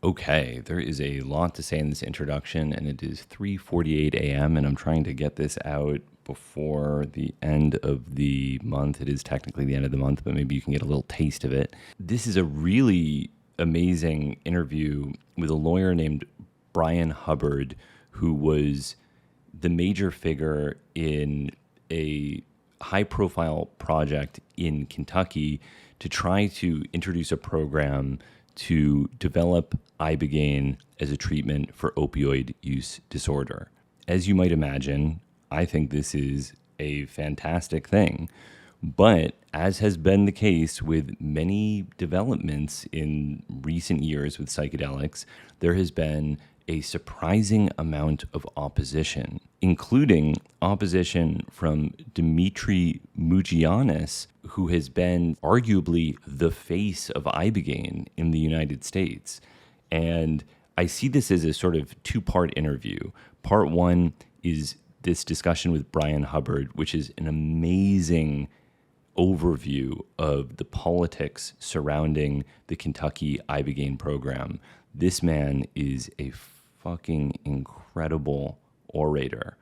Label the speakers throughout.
Speaker 1: Okay, there is a lot to say in this introduction, and it is 3:48 a.m., and I'm trying to get this out before the end of the month. It is technically the end of the month, but maybe you can get a little taste of it. This is a really amazing interview with a lawyer named Bryan Hubbard, who was the major figure in a high-profile project in Kentucky to try to introduce a program to develop Ibogaine as a treatment for opioid use disorder. As you might imagine, I think this is a fantastic thing. But as has been the case with many developments in recent years with psychedelics, there has been a surprising amount of opposition, including opposition from Dimitri Mugianis, who has been arguably the face of Ibogaine in the United States. And I see this as a sort of two-part interview. Part one is this discussion with Bryan Hubbard, which is an amazing overview of the politics surrounding the Kentucky Ibogaine program. This man is a fucking incredible orator.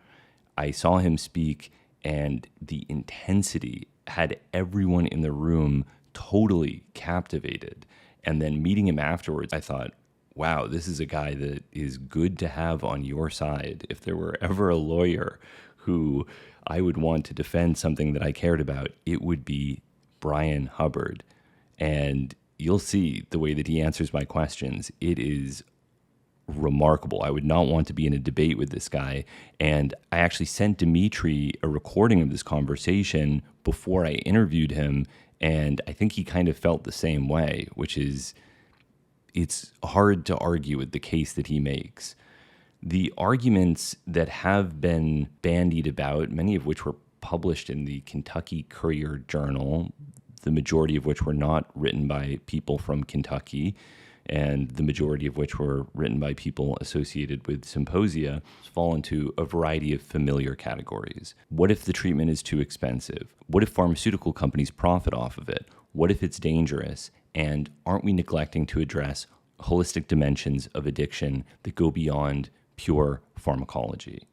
Speaker 1: I saw him speak, and the intensity had everyone in the room totally captivated. And then meeting him afterwards, I thought, wow, this is a guy that is good to have on your side. If there were ever a lawyer who I would want to defend something that I cared about, it would be Bryan Hubbard. And you'll see the way that he answers my questions. It is remarkable. I would not want to be in a debate with this guy. And I actually sent Dimitri a recording of this conversation before I interviewed him. And I think he kind of felt the same way, which is, it's hard to argue with the case that he makes. The arguments that have been bandied about, many of which were published in the Kentucky Courier Journal, the majority of which were not written by people from Kentucky, and the majority of which were written by people associated with symposia, fall into a variety of familiar categories. What if the treatment is too expensive? What if pharmaceutical companies profit off of it? What if it's dangerous? And aren't we neglecting to address holistic dimensions of addiction that go beyond pure pharmacology?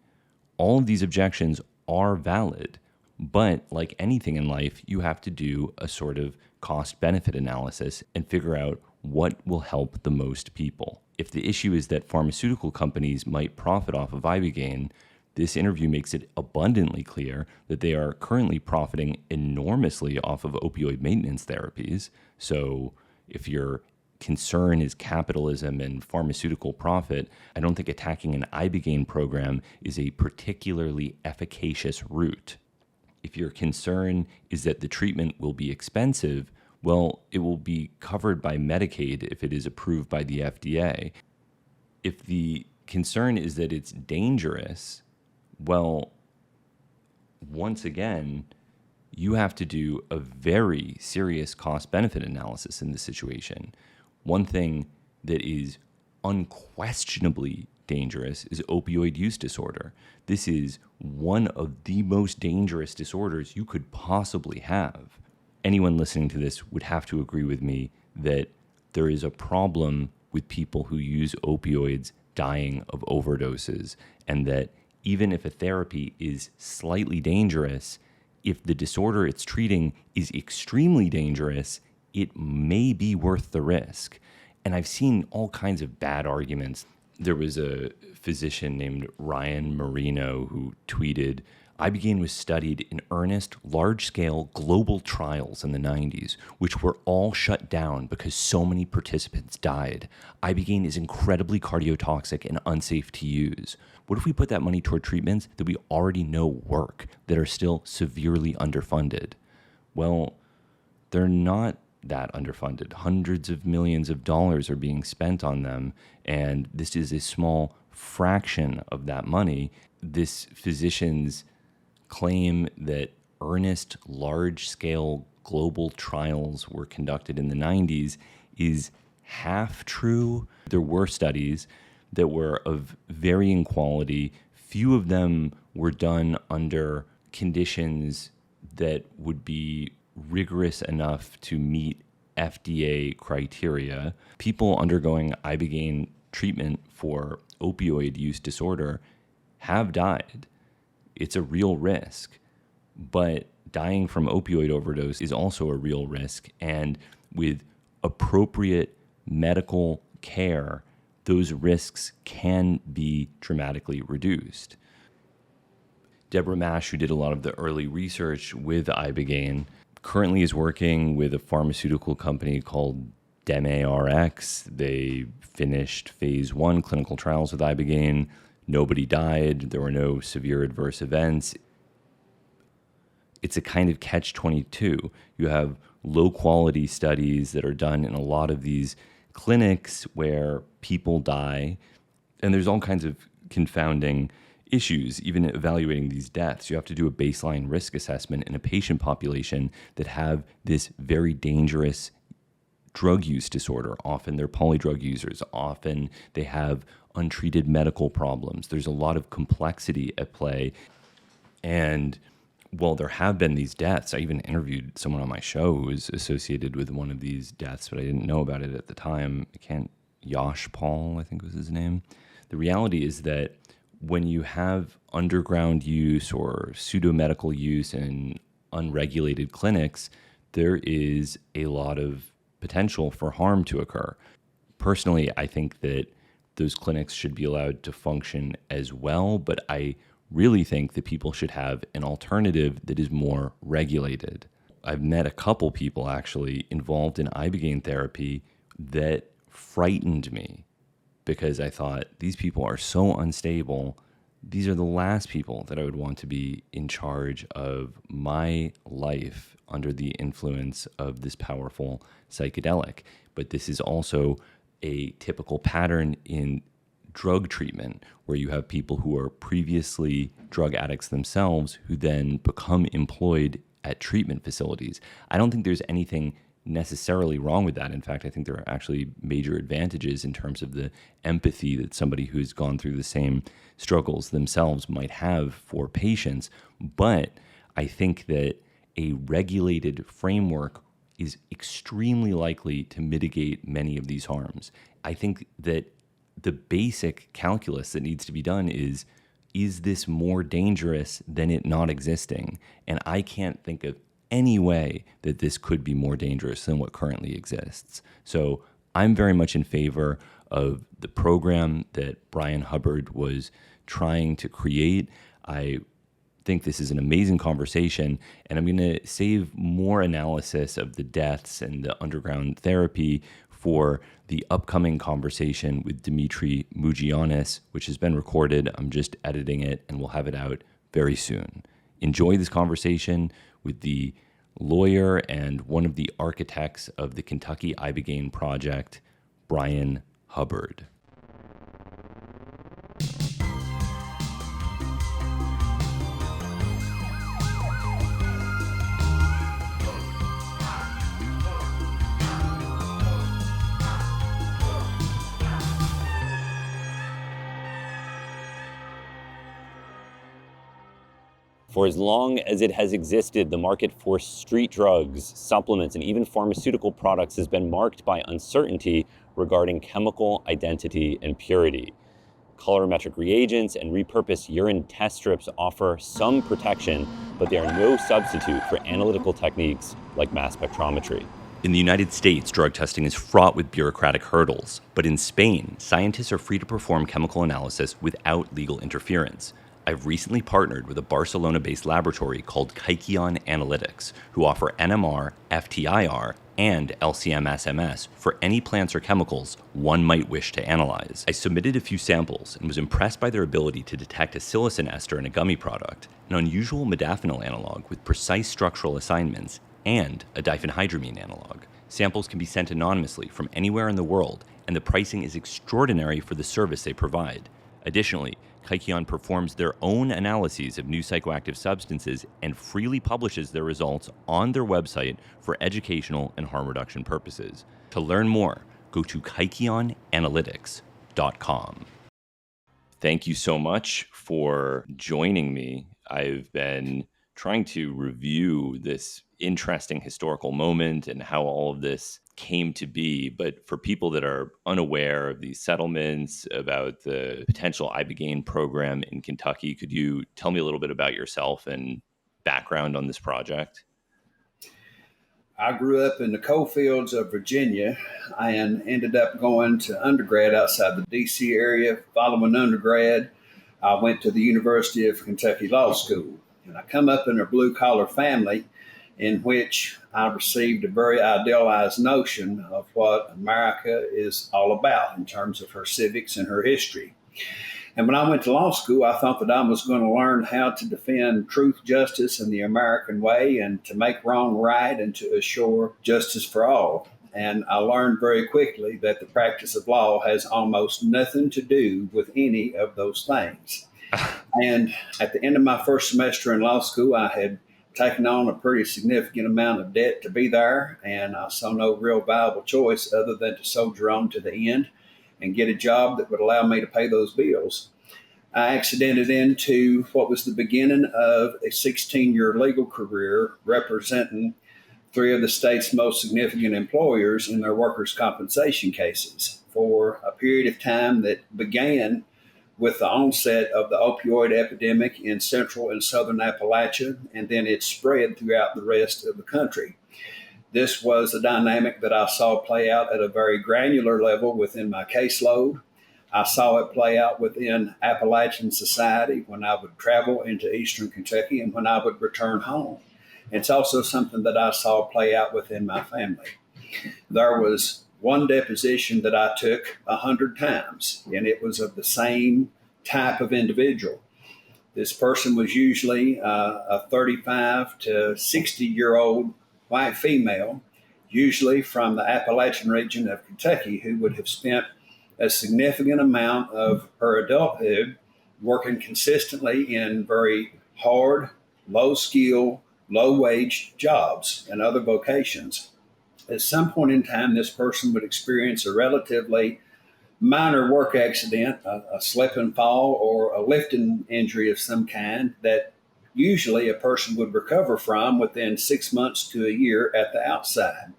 Speaker 1: All of these objections are valid, but like anything in life, you have to do a sort of cost-benefit analysis and figure out what will help the most people. If the issue is that pharmaceutical companies might profit off of Ibogaine, this interview makes it abundantly clear that they are currently profiting enormously off of opioid maintenance therapies. So if your concern is capitalism and pharmaceutical profit, I don't think attacking an Ibogaine program is a particularly efficacious route. If your concern is that the treatment will be expensive, well, it will be covered by Medicaid if it is approved by the FDA. If the concern is that it's dangerous, well, once again, you have to do a very serious cost-benefit analysis in this situation. One thing that is unquestionably dangerous is opioid use disorder. This is one of the most dangerous disorders you could possibly have. Anyone listening to this would have to agree with me that there is a problem with people who use opioids dying of overdoses, and that even if a therapy is slightly dangerous, if the disorder it's treating is extremely dangerous, it may be worth the risk. And I've seen all kinds of bad arguments. There was a physician named Ryan Marino who tweeted, Ibogaine was studied in earnest, large-scale global trials in the 90s, which were all shut down because so many participants died. Ibogaine is incredibly cardiotoxic and unsafe to use. What if we put that money toward treatments that we already know work, that are still severely underfunded? Well, they're not that underfunded. Hundreds of millions of dollars are being spent on them, and this is a small fraction of that money. This physician's claim that earnest, large-scale global trials were conducted in the 90s is half true. There were studies that were of varying quality. Few of them were done under conditions that would be rigorous enough to meet FDA criteria, people undergoing Ibogaine treatment for opioid use disorder have died. It's a real risk, but dying from opioid overdose is also a real risk. And with appropriate medical care, those risks can be dramatically reduced. Deborah Mash, who did a lot of the early research with Ibogaine, currently is working with a pharmaceutical company called DemARX. They finished phase 1 clinical trials with Ibogaine. Nobody died. There were no severe adverse events. It's a kind of catch-22. You have low-quality studies that are done in a lot of these clinics where people die, and there's all kinds of confounding issues, even evaluating these deaths. You have to do a baseline risk assessment in a patient population that have this very dangerous drug use disorder. Often they're polydrug users. Often they have untreated medical problems. There's a lot of complexity at play. And while there have been these deaths, I even interviewed someone on my show who was associated with one of these deaths, but I didn't know about it at the time. Yash Paul, I think was his name. The reality is that when you have underground use or pseudo-medical use in unregulated clinics, there is a lot of potential for harm to occur. Personally, I think that those clinics should be allowed to function as well, but I really think that people should have an alternative that is more regulated. I've met a couple people actually involved in Ibogaine therapy that frightened me because I thought these people are so unstable. These are the last people that I would want to be in charge of my life under the influence of this powerful psychedelic. But this is also a typical pattern in drug treatment where you have people who are previously drug addicts themselves who then become employed at treatment facilities. I don't think there's anything necessarily wrong with that. In fact, I think there are actually major advantages in terms of the empathy that somebody who's gone through the same struggles themselves might have for patients. But I think that a regulated framework is extremely likely to mitigate many of these harms. I think that the basic calculus that needs to be done is this more dangerous than it not existing? And I can't think of any way that this could be more dangerous than what currently exists. So I'm very much in favor of the program that Bryan Hubbard was trying to create. I think this is an amazing conversation, and I'm going to save more analysis of the deaths and the underground therapy for the upcoming conversation with Dimitri Mugianis, which has been recorded. I'm just editing it, and we'll have it out very soon. Enjoy this conversation with the lawyer and one of the architects of the Kentucky Ibogaine Project, Bryan Hubbard.
Speaker 2: For as long as it has existed, the market for street drugs, supplements, and even pharmaceutical products has been marked by uncertainty regarding chemical identity and purity. Colorimetric reagents and repurposed urine test strips offer some protection, but they are no substitute for analytical techniques like mass spectrometry.
Speaker 1: In the United States, drug testing is fraught with bureaucratic hurdles, but in Spain, scientists are free to perform chemical analysis without legal interference. I've recently partnered with a Barcelona-based laboratory called Kaikion Analytics, who offer NMR, FTIR, and LCMSMS for any plants or chemicals one might wish to analyze. I submitted a few samples and was impressed by their ability to detect a psilocin ester in a gummy product, an unusual modafinil analog with precise structural assignments, and a diphenhydramine analog. Samples can be sent anonymously from anywhere in the world, and the pricing is extraordinary for the service they provide. Additionally, Kaikion performs their own analyses of new psychoactive substances and freely publishes their results on their website for educational and harm reduction purposes. To learn more, go to kaikionanalytics.com. Thank you so much for joining me. I've been trying to review this interesting historical moment and how all of this came to be. But for people that are unaware of these settlements, about the potential Ibogaine program in Kentucky, could you tell me a little bit about yourself and background on this project?
Speaker 3: I grew up in the coal fields of Virginia and ended up going to undergrad outside the D.C. area. Following undergrad, I went to the University of Kentucky Law School. And I come up in a blue collar family in which I received a very idealized notion of what America is all about in terms of her civics and her history. And when I went to law school, I thought that I was going to learn how to defend truth, justice, and the American way, and to make wrong right, and to assure justice for all. And I learned very quickly that the practice of law has almost nothing to do with any of those things. And at the end of my first semester in law school, I had taken on a pretty significant amount of debt to be there, and I saw no real viable choice other than to soldier on to the end and get a job that would allow me to pay those bills. I accidented into what was the beginning of a 16-year legal career representing three of the state's most significant employers in their workers' compensation cases for a period of time that began with the onset of the opioid epidemic in central and southern Appalachia, and then it spread throughout the rest of the country. This was a dynamic that I saw play out at a very granular level within my caseload. I saw it play out within Appalachian society when I would travel into eastern Kentucky and when I would return home. It's also something that I saw play out within my family. There was one deposition that I took 100 times, and it was of the same type of individual. This person was usually a 35 to 60-year-old white female, usually from the Appalachian region of Kentucky, who would have spent a significant amount of her adulthood working consistently in very hard, low skill, low wage jobs and other vocations. At some point in time, this person would experience a relatively minor work accident, a slip and fall, or a lifting injury of some kind that usually a person would recover from within 6 months to a year at the outside.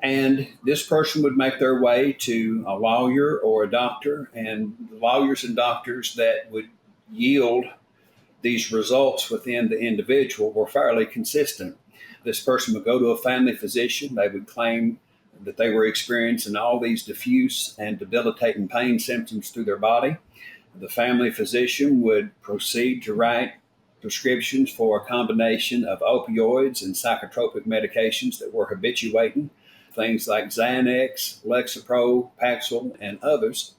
Speaker 3: And this person would make their way to a lawyer or a doctor, and the lawyers and doctors that would yield these results within the individual were fairly consistent. This person would go to a family physician. They would claim that they were experiencing all these diffuse and debilitating pain symptoms through their body. The family physician would proceed to write prescriptions for a combination of opioids and psychotropic medications that were habituating, things like Xanax, Lexapro, Paxil, and others.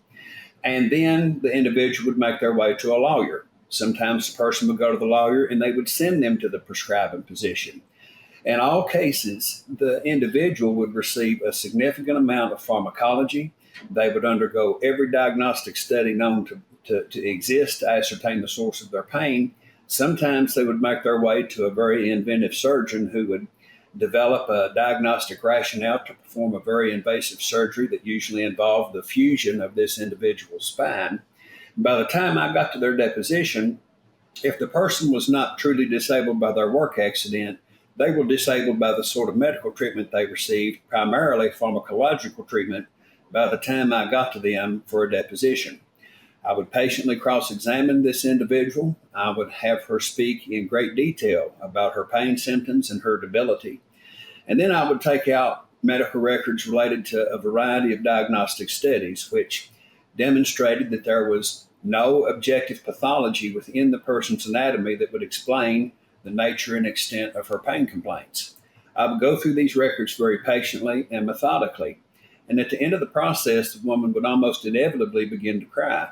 Speaker 3: And then the individual would make their way to a lawyer. Sometimes the person would go to the lawyer and they would send them to the prescribing physician. In all cases, the individual would receive a significant amount of pharmacology. They would undergo every diagnostic study known to exist to ascertain the source of their pain. Sometimes they would make their way to a very inventive surgeon who would develop a diagnostic rationale to perform a very invasive surgery that usually involved the fusion of this individual's spine. By the time I got to their deposition, if the person was not truly disabled by their work accident, they were disabled by the sort of medical treatment they received, primarily pharmacological treatment, by the time I got to them for a deposition. I would patiently cross-examine this individual. I would have her speak in great detail about her pain symptoms and her debility. And then I would take out medical records related to a variety of diagnostic studies, which demonstrated that there was no objective pathology within the person's anatomy that would explain the nature and extent of her pain complaints. I would go through these records very patiently and methodically. And at the end of the process, the woman would almost inevitably begin to cry.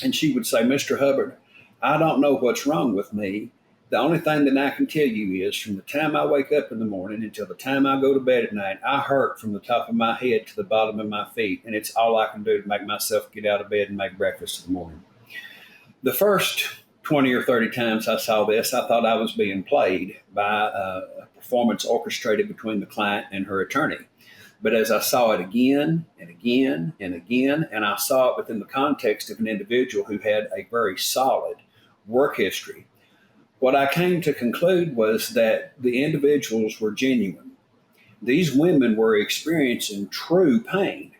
Speaker 3: And she would say, "Mr. Hubbard, I don't know what's wrong with me. The only thing that I can tell you is from the time I wake up in the morning until the time I go to bed at night, I hurt from the top of my head to the bottom of my feet. And it's all I can do to make myself get out of bed and make breakfast in the morning." The first 20 or 30 times I saw this, I thought I was being played by a performance orchestrated between the client and her attorney. But as I saw it again and again and again, and I saw it within the context of an individual who had a very solid work history, what I came to conclude was that the individuals were genuine. These women were experiencing true pain,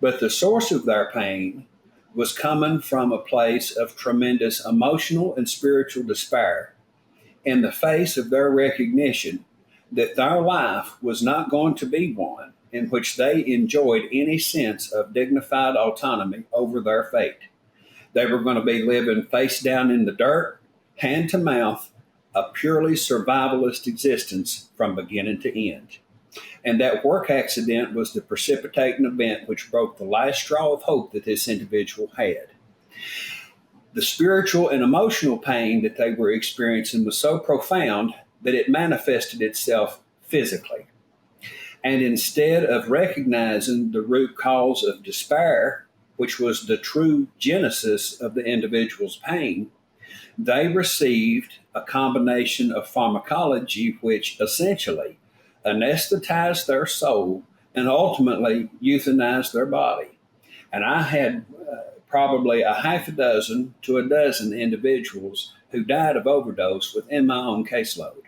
Speaker 3: but the source of their pain was coming from a place of tremendous emotional and spiritual despair in the face of their recognition that their life was not going to be one in which they enjoyed any sense of dignified autonomy over their fate. They were going to be living face down in the dirt, hand to mouth, a purely survivalist existence from beginning to end. And that work accident was the precipitating event which broke the last straw of hope that this individual had. The spiritual and emotional pain that they were experiencing was so profound that it manifested itself physically. And instead of recognizing the root cause of despair, which was the true genesis of the individual's pain, they received a combination of pharmacology which essentially anesthetized their soul and ultimately euthanized their body. And I had probably a half a dozen to a dozen individuals who died of overdose within my own caseload.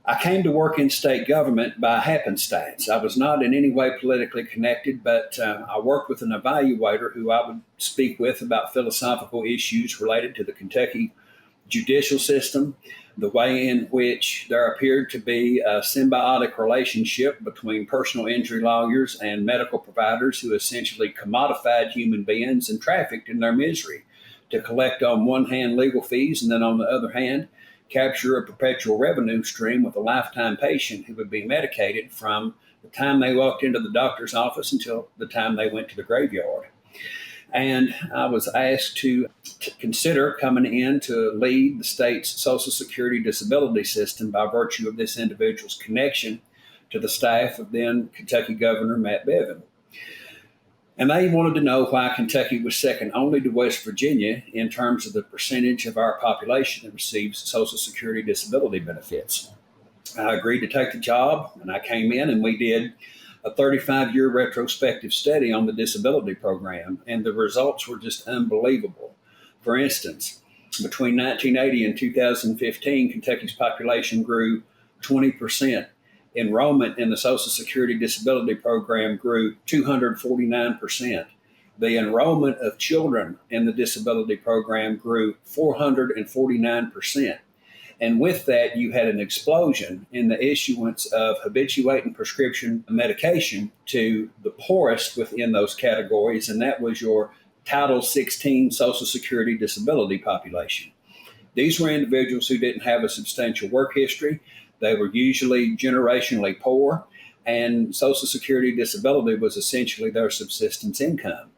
Speaker 3: I came to work in state government by happenstance. I was not in any way politically connected, but I worked with an evaluator who I would speak with about philosophical issues related to the Kentucky judicial system, the way in which there appeared to be a symbiotic relationship between personal injury lawyers and medical providers who essentially commodified human beings and trafficked in their misery to collect on one hand legal fees and then on the other hand capture a perpetual revenue stream with a lifetime patient who would be medicated from the time they walked into the doctor's office until the time they went to the graveyard. And I was asked to consider coming in to lead the state's Social Security disability system by virtue of this individual's connection to the staff of then Kentucky Governor Matt Bevin. And they wanted to know why Kentucky was second only to West Virginia in terms of the percentage of our population that receives Social Security disability benefits. I agreed to take the job, and I came in and we did a 35-year retrospective study on the disability program, and the results were just unbelievable. For instance, between 1980 and 2015, Kentucky's population grew 20%. Enrollment in the Social Security disability program grew 249%. The enrollment of children in the disability program grew 449%. And with that, you had an explosion in the issuance of habituating prescription medication to the poorest within those categories, and that was your Title 16 Social Security disability population. These were individuals who didn't have a substantial work history. They were usually generationally poor, and Social Security disability was essentially their subsistence income.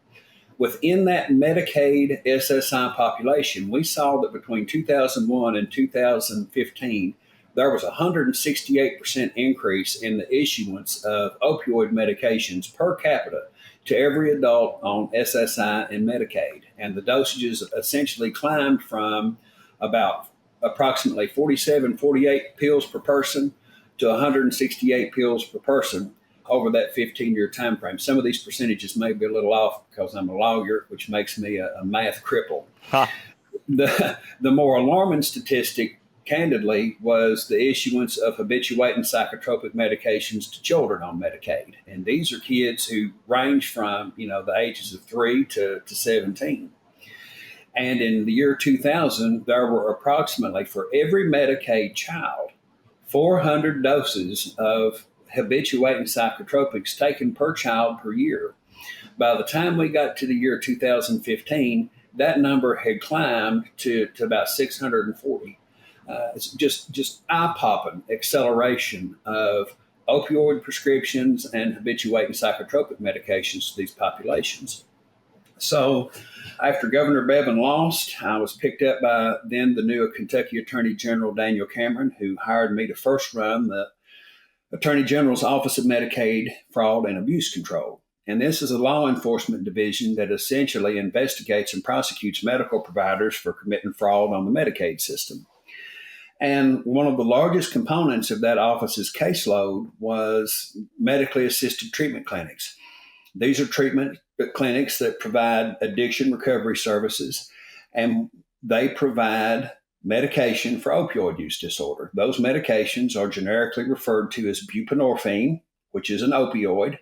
Speaker 3: Within that Medicaid SSI population, we saw that between 2001 and 2015, there was a 168% increase in the issuance of opioid medications per capita to every adult on SSI and Medicaid. And the dosages essentially climbed from about approximately 47, 48 pills per person to 168 pills per person over that 15-year time frame. Some of these percentages may be a little off because I'm a lawyer, which makes me a math cripple. The more alarming statistic, candidly, was the issuance of habituating psychotropic medications to children on Medicaid. And these are kids who range from, the ages of 3 to 17. And in the year 2000, there were approximately, for every Medicaid child, 400 doses of habituating psychotropics taken per child per year. By the time we got to the year 2015, that number had climbed to about 640. It's just eye-popping acceleration of opioid prescriptions and habituating psychotropic medications to these populations. So after Governor Bevin lost, I was picked up by then the new Kentucky Attorney General Daniel Cameron, who hired me to first run the Attorney General's Office of Medicaid Fraud and Abuse Control. And this is a law enforcement division that essentially investigates and prosecutes medical providers for committing fraud on the Medicaid system. And one of the largest components of that office's caseload was medically assisted treatment clinics. These are treatment clinics that provide addiction recovery services, and they provide medication for opioid use disorder. Those medications are generically referred to as buprenorphine, which is an opioid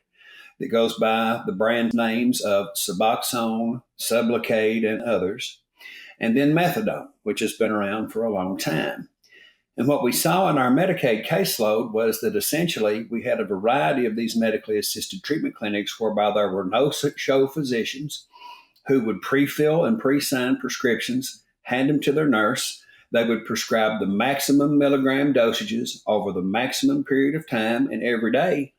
Speaker 3: that goes by the brand names of Suboxone, Sublocade, and others, and then methadone, which has been around for a long time. And what we saw in our Medicaid caseload was that essentially we had a variety of these medically assisted treatment clinics whereby there were no show physicians who would pre-fill and pre-sign prescriptions, hand them to their nurse. They would prescribe the maximum milligram dosages over the maximum period of time, and every day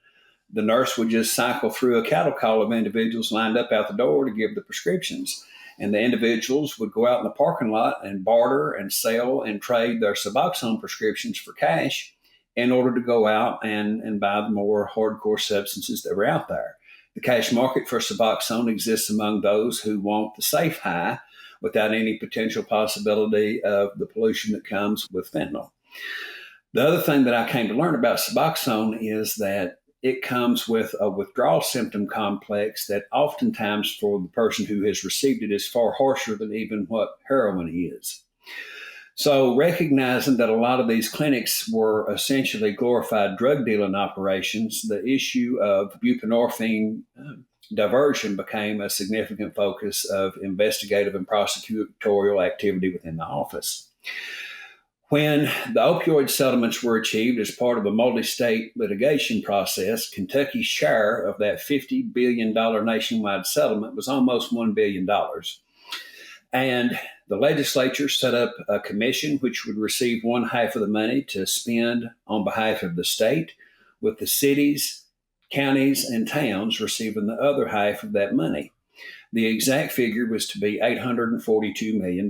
Speaker 3: the nurse would just cycle through a cattle call of individuals lined up out the door to give the prescriptions. And the individuals would go out in the parking lot and barter and sell and trade their Suboxone prescriptions for cash in order to go out and buy the more hardcore substances that were out there. The cash market for Suboxone exists among those who want the safe high without any potential possibility of the pollution that comes with fentanyl. The other thing that I came to learn about Suboxone is that it comes with a withdrawal symptom complex that oftentimes for the person who has received it is far harsher than even what heroin is. So recognizing that a lot of these clinics were essentially glorified drug dealing operations, the issue of buprenorphine diversion became a significant focus of investigative and prosecutorial activity within the office. When the opioid settlements were achieved as part of a multi-state litigation process, Kentucky's share of that $50 billion nationwide settlement was almost $1 billion. And the legislature set up a commission which would receive one half of the money to spend on behalf of the state, with the cities, counties, and towns receiving the other half of that money. The exact figure was to be $842 million.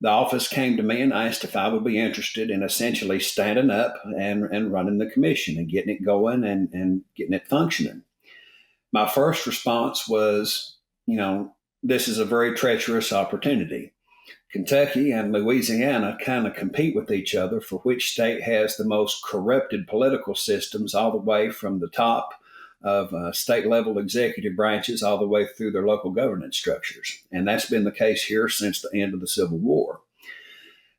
Speaker 3: The office came to me and asked if I would be interested in essentially standing up and running the commission and getting it going and getting it functioning. My first response was, this is a very treacherous opportunity. Kentucky and Louisiana kind of compete with each other for which state has the most corrupted political systems, all the way from the top of state level executive branches all the way through their local governance structures. And that's been the case here since the end of the Civil War.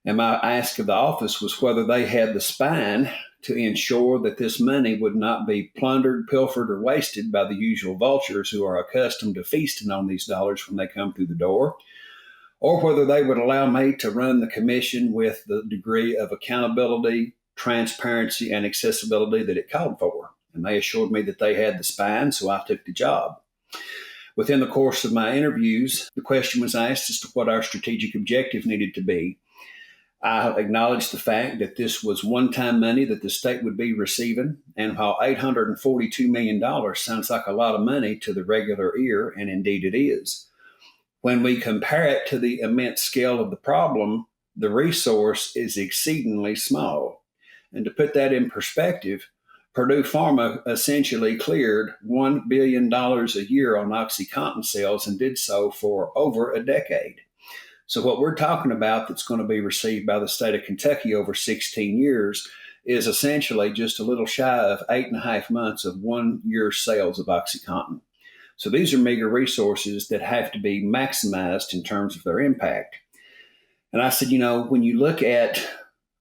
Speaker 3: And my ask of the office was whether they had the spine to ensure that this money would not be plundered, pilfered, or wasted by the usual vultures who are accustomed to feasting on these dollars when they come through the door, or whether they would allow me to run the commission with the degree of accountability, transparency, and accessibility that it called for. And they assured me that they had the spine, so I took the job. Within the course of my interviews, the question was asked as to what our strategic objective needed to be. I acknowledged the fact that this was one-time money that the state would be receiving, and while $842 million sounds like a lot of money to the regular ear, and indeed it is, when we compare it to the immense scale of the problem, the resource is exceedingly small. And to put that in perspective, Purdue Pharma essentially cleared $1 billion a year on OxyContin sales and did so for over a decade. So what we're talking about that's going to be received by the state of Kentucky over 16 years is essentially just a little shy of 8.5 months of 1 year's sales of OxyContin. So these are meager resources that have to be maximized in terms of their impact. And I said, when you look at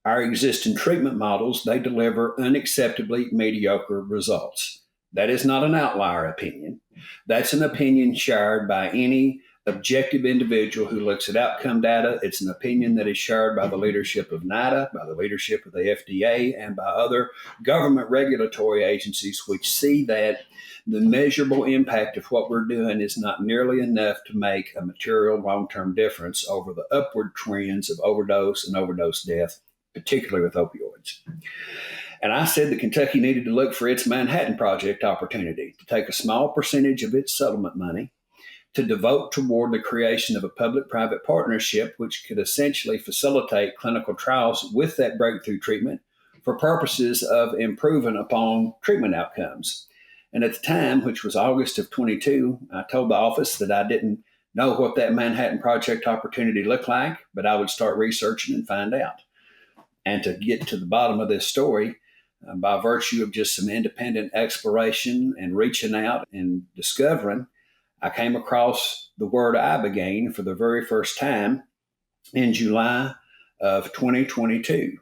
Speaker 3: our existing treatment models, they deliver unacceptably mediocre results. That is not an outlier opinion. That's an opinion shared by any objective individual who looks at outcome data. It's an opinion that is shared by the leadership of NIDA, by the leadership of the FDA, and by other government regulatory agencies, which see that the measurable impact of what we're doing is not nearly enough to make a material long-term difference over the upward trends of overdose and overdose death, particularly with opioids. And I said that Kentucky needed to look for its Manhattan Project opportunity to take a small percentage of its settlement money to devote toward the creation of a public-private partnership which could essentially facilitate clinical trials with that breakthrough treatment for purposes of improving upon treatment outcomes. And at the time, which was August of 22, I told the office that I didn't know what that Manhattan Project opportunity looked like, but I would start researching and find out. And to get to the bottom of this story, by virtue of just some independent exploration and reaching out and discovering, I came across the word Ibogaine for the very first time in July of 2022.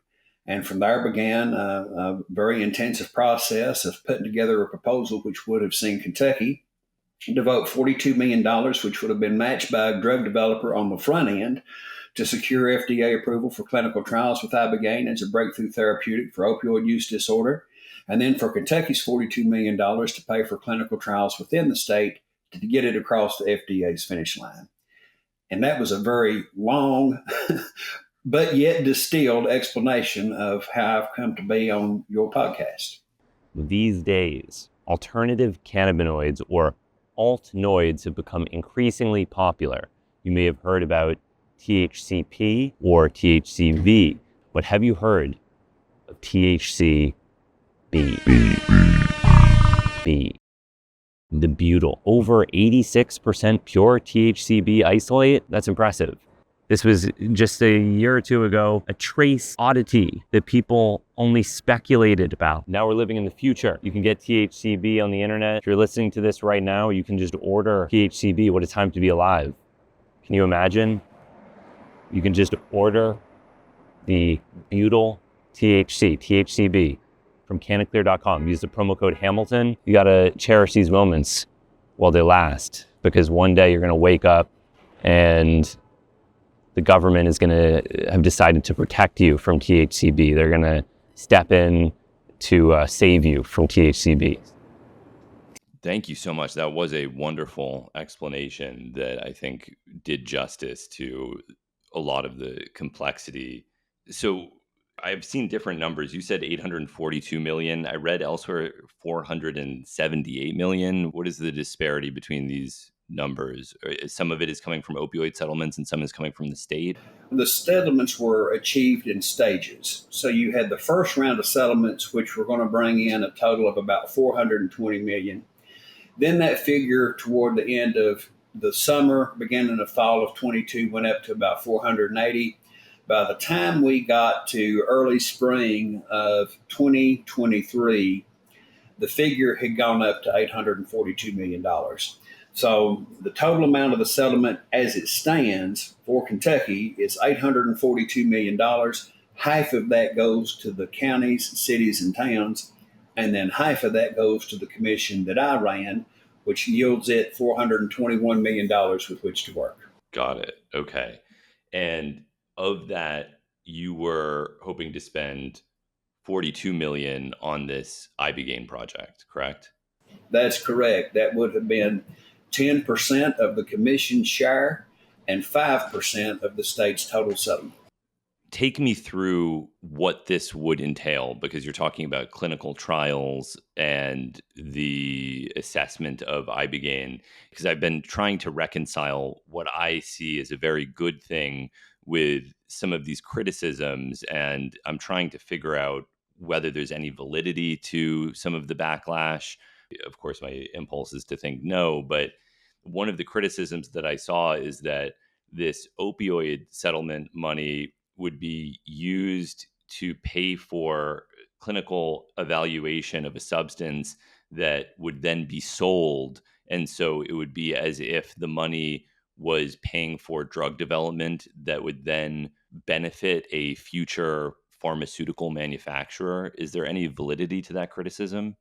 Speaker 3: And from there began a very intensive process of putting together a proposal which would have seen Kentucky devote $42 million, which would have been matched by a drug developer on the front end to secure FDA approval for clinical trials with Ibogaine as a breakthrough therapeutic for opioid use disorder. And then for Kentucky's $42 million to pay for clinical trials within the state to get it across the FDA's finish line. And that was a very long, but yet distilled explanation of how I've come to be on your podcast.
Speaker 2: These days, alternative cannabinoids or altnoids have become increasingly popular. You may have heard about THCP or THCV, but have you heard of THCB? B. The butyl. Over 86% pure THCB isolate. That's impressive. This was just a year or two ago, a trace oddity that people only speculated about. Now we're living in the future. You can get THCB on the internet. If you're listening to this right now, you can just order THCB. What a time to be alive. Can you imagine? You can just order the butyl THCB from CannaClear.com. Use the promo code Hamilton. You gotta cherish these moments while they last, because one day you're gonna wake up and the government is gonna have decided to protect you from THCB. They're gonna step in to save you from THCB.
Speaker 1: Thank you so much. That was a wonderful explanation that I think did justice to a lot of the complexity. So I've seen different numbers. You said 842 million. I read elsewhere 478 million. What is the disparity between these numbers? Some of it is coming from opioid settlements and some is coming from the state.
Speaker 3: The settlements were achieved in stages. So you had the first round of settlements, which were going to bring in a total of about 420 million. Then that figure toward the end of the summer, beginning of fall of 22, went up to about 480. By the time we got to early spring of 2023, the figure had gone up to $842 million. So the total amount of the settlement as it stands for Kentucky is $842 million. Half of that goes to the counties, cities, and towns, and then half of that goes to the commission that I ran, which yields it $421 million with which to work.
Speaker 1: Got it. Okay. And of that, you were hoping to spend 42 million on this Ibogaine project, correct?
Speaker 3: That's correct. That would have been 10% of the commission share and 5% of the state's total settlement.
Speaker 1: Take me through what this would entail, because you're talking about clinical trials and the assessment of Ibogaine, because I've been trying to reconcile what I see as a very good thing with some of these criticisms, and I'm trying to figure out whether there's any validity to some of the backlash. Of course, my impulse is to think no, but one of the criticisms that I saw is that this opioid settlement money would be used to pay for clinical evaluation of a substance that would then be sold. And so it would be as if the money was paying for drug development that would then benefit a future pharmaceutical manufacturer. Is there any validity to that criticism?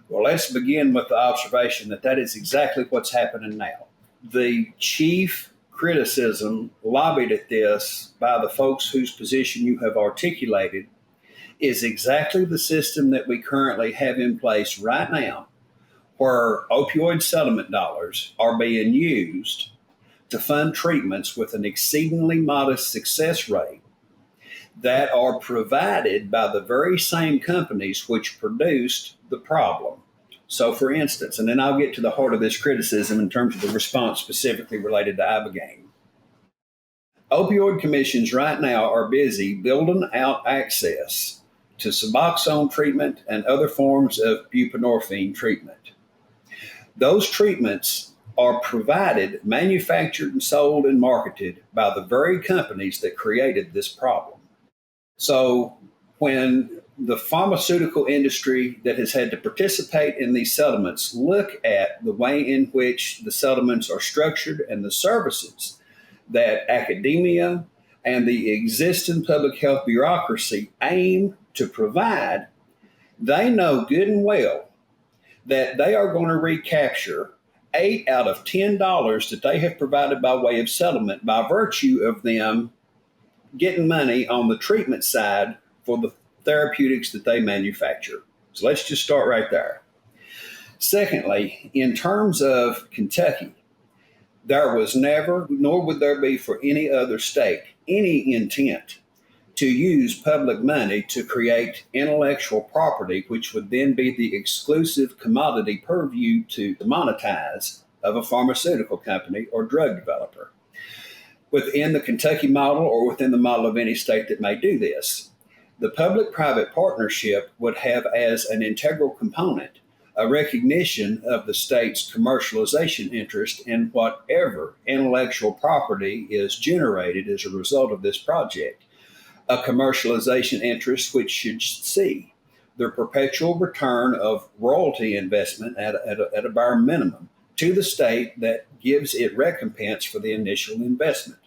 Speaker 3: Well, let's begin with the observation that is exactly what's happening now. The chief criticism lobbied at this by the folks whose position you have articulated is exactly the system that we currently have in place right now, where opioid settlement dollars are being used to fund treatments with an exceedingly modest success rate that are provided by the very same companies which produced the problem. So, for instance, and then I'll get to the heart of this criticism in terms of the response specifically related to Ibogaine. Opioid commissions right now are busy building out access to Suboxone treatment and other forms of buprenorphine treatment. Those treatments are provided, manufactured, and sold and marketed by the very companies that created this problem. So when the pharmaceutical industry that has had to participate in these settlements look at the way in which the settlements are structured and the services that academia, and the existing public health bureaucracy aim to provide, they know good and well that they are going to recapture $8 out of $10 that they have provided by way of settlement by virtue of them getting money on the treatment side for the therapeutics that they manufacture. So let's just start right there. Secondly, in terms of Kentucky, there was never, nor would there be for any other state, any intent to use public money to create intellectual property, which would then be the exclusive commodity purview to monetize of a pharmaceutical company or drug developer. Within the Kentucky model or within the model of any state that may do this, the public-private partnership would have as an integral component a recognition of the state's commercialization interest in whatever intellectual property is generated as a result of this project. A commercialization interest which should see the perpetual return of royalty investment at a bare minimum to the state that gives it recompense for the initial investment.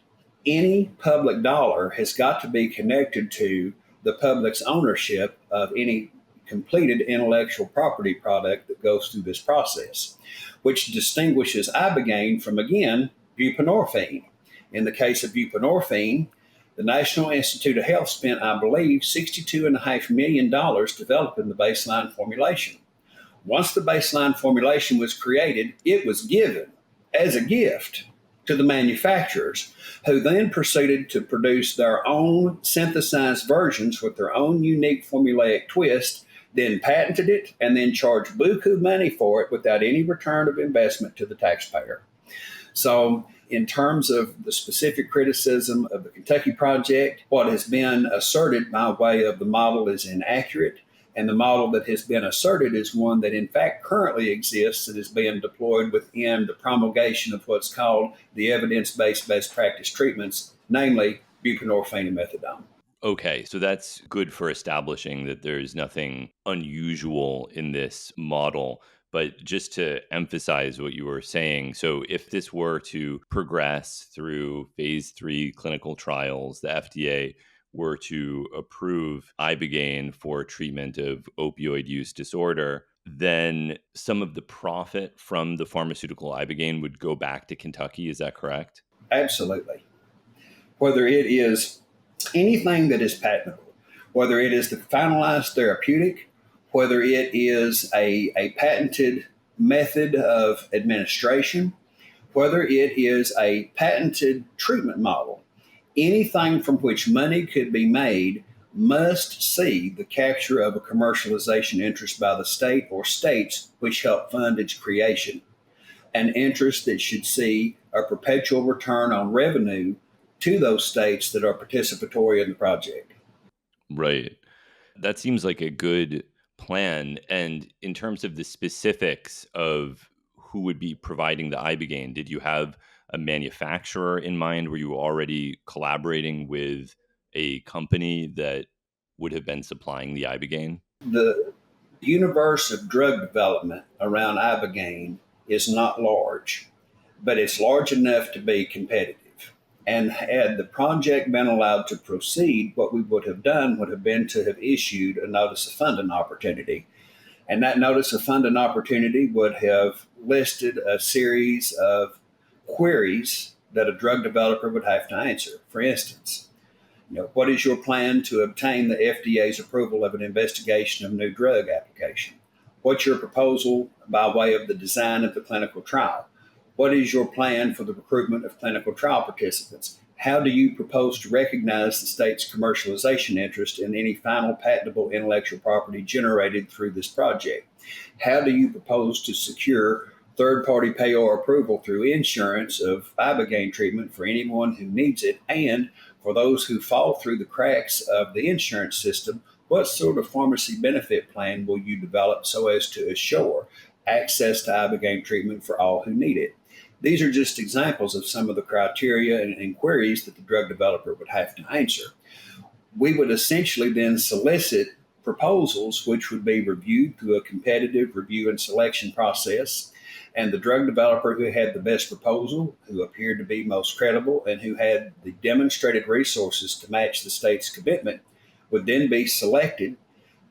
Speaker 3: Any public dollar has got to be connected to the public's ownership of any completed intellectual property product that goes through this process, which distinguishes Ibogaine from, again, buprenorphine. In the case of buprenorphine, the National Institute of Health spent, I believe, $62.5 million developing the baseline formulation. Once the baseline formulation was created, it was given as a gift to the manufacturers, who then proceeded to produce their own synthesized versions with their own unique formulaic twist, then patented it, and then charged buku money for it without any return of investment to the taxpayer. So in terms of the specific criticism of the Kentucky project, what has been asserted by way of the model is inaccurate, and the model that has been asserted is one that in fact currently exists and is being deployed within the promulgation of what's called the evidence-based best practice treatments, namely buprenorphine and methadone.
Speaker 1: Okay, so that's good for establishing that there's nothing unusual in this model. But just to emphasize what you were saying, so if this were to progress through phase 3 clinical trials, the FDA were to approve Ibogaine for treatment of opioid use disorder, then some of the profit from the pharmaceutical Ibogaine would go back to Kentucky. Is that correct?
Speaker 3: Absolutely. Whether it is anything that is patentable, whether it is the finalized therapeutic, whether it is a patented method of administration, whether it is a patented treatment model, anything from which money could be made must see the capture of a commercialization interest by the state or states which help fund its creation, an interest that should see a perpetual return on revenue to those states that are participatory in the project.
Speaker 1: Right. That seems like a good plan. And in terms of the specifics of who would be providing the Ibogaine, did you have a manufacturer in mind? Were you already collaborating with a company that would have been supplying the Ibogaine?
Speaker 3: The universe of drug development around Ibogaine is not large, but it's large enough to be competitive. And had the project been allowed to proceed, what we would have done would have been to have issued a notice of funding opportunity. And that notice of funding opportunity would have listed a series of queries that a drug developer would have to answer. For instance, what is your plan to obtain the FDA's approval of an investigation of new drug application? What's your proposal by way of the design of the clinical trial? What is your plan for the recruitment of clinical trial participants? How do you propose to recognize the state's commercialization interest in any final patentable intellectual property generated through this project? How do you propose to secure third-party payor approval through insurance of Ibogaine treatment for anyone who needs it? And for those who fall through the cracks of the insurance system, what sort of pharmacy benefit plan will you develop so as to assure access to Ibogaine treatment for all who need it? These are just examples of some of the criteria and inquiries that the drug developer would have to answer. We would essentially then solicit proposals which would be reviewed through a competitive review and selection process. And the drug developer who had the best proposal, who appeared to be most credible, and who had the demonstrated resources to match the state's commitment would then be selected,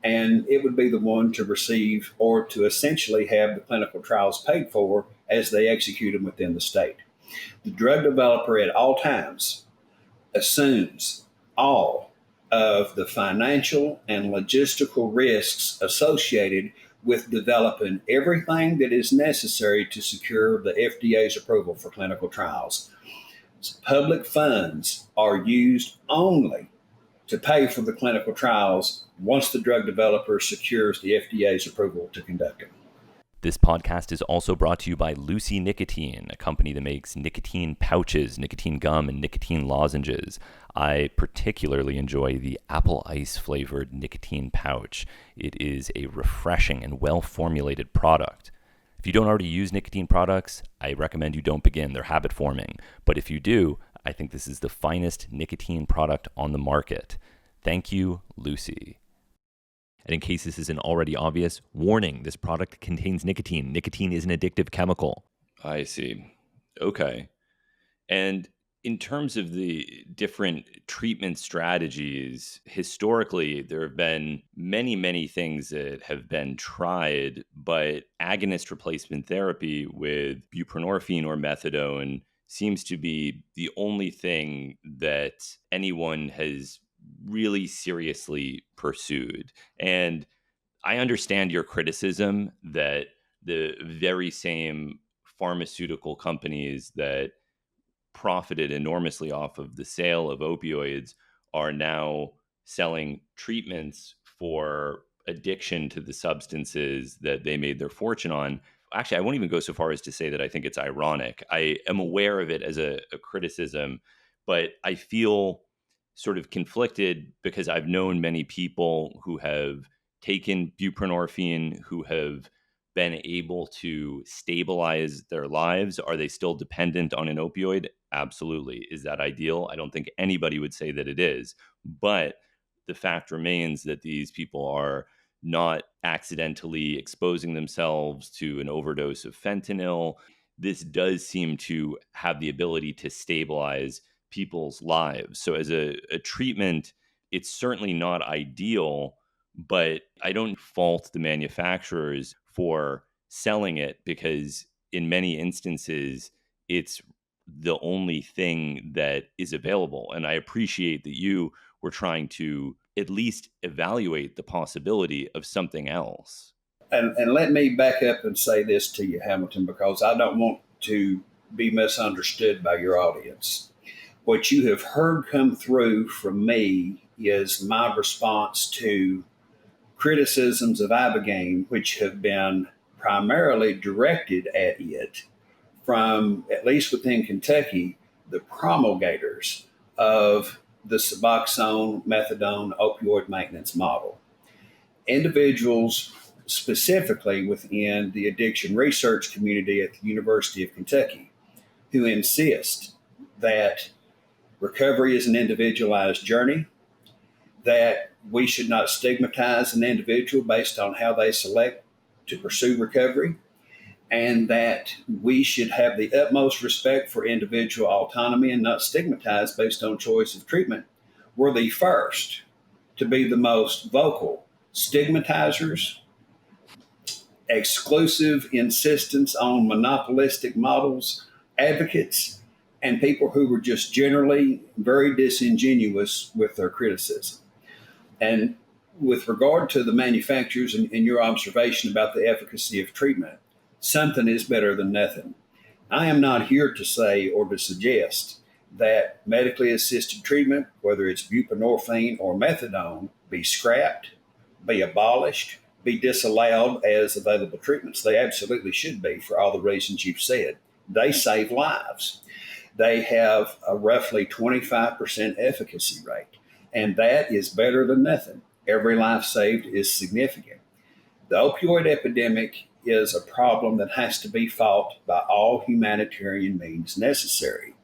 Speaker 3: and it would be the one to receive or to essentially have the clinical trials paid for as they execute them within the state. The drug developer at all times assumes all of the financial and logistical risks associated with developing everything that is necessary to secure the FDA's approval for clinical trials. Public funds are used only to pay for the clinical trials once the drug developer secures the FDA's approval to conduct them.
Speaker 1: This podcast is also brought to you by Lucy Nicotine, a company that makes nicotine pouches, nicotine gum, and nicotine lozenges. I particularly enjoy the apple ice flavored nicotine pouch. It is a refreshing and well-formulated product. If you don't already use nicotine products, I recommend you don't begin. They're habit forming. But if you do, I think this is the finest nicotine product on the market. Thank you, Lucy. And in case this isn't already obvious, warning, this product contains nicotine. Nicotine is an addictive chemical. I see. Okay. And in terms of the different treatment strategies, historically, there have been many, many things that have been tried, but agonist replacement therapy with buprenorphine or methadone seems to be the only thing that anyone has really seriously pursued. And I understand your criticism that the very same pharmaceutical companies that profited enormously off of the sale of opioids are now selling treatments for addiction to the substances that they made their fortune on. Actually, I won't even go so far as to say that I think it's ironic. I am aware of it as a criticism, but I feel sort of conflicted because I've known many people who have taken buprenorphine, who have been able to stabilize their lives. Are they still dependent on an opioid? Absolutely. Is that ideal? I don't think anybody would say that it is. But the fact remains that these people are not accidentally exposing themselves to an overdose of fentanyl. This does seem to have the ability to stabilize people's lives. So as a treatment, it's certainly not ideal, but I don't fault the manufacturers for selling it because in many instances, it's the only thing that is available. And I appreciate that you were trying to at least evaluate the possibility of something else.
Speaker 3: And let me back up and say this to you, Hamilton, because I don't want to be misunderstood by your audience. What you have heard come through from me is my response to criticisms of Ibogaine, which have been primarily directed at it from, at least within Kentucky, the promulgators of the Suboxone, methadone, opioid maintenance model. Individuals, specifically within the addiction research community at the University of Kentucky, who insist that recovery is an individualized journey, that we should not stigmatize an individual based on how they select to pursue recovery, and that we should have the utmost respect for individual autonomy and not stigmatize based on choice of treatment, were the first to be the most vocal stigmatizers, exclusive insistence on monopolistic models, advocates, and people who were just generally very disingenuous with their criticism. And with regard to the manufacturers and your observation about the efficacy of treatment, something is better than nothing. I am not here to say or to suggest that medically assisted treatment, whether it's buprenorphine or methadone, be scrapped, be abolished, be disallowed as available treatments. They absolutely should be for all the reasons you've said. They save lives. They have a roughly 25% efficacy rate, and that is better than nothing. Every life saved is significant. The opioid epidemic is a problem that has to be fought by all humanitarian means necessary.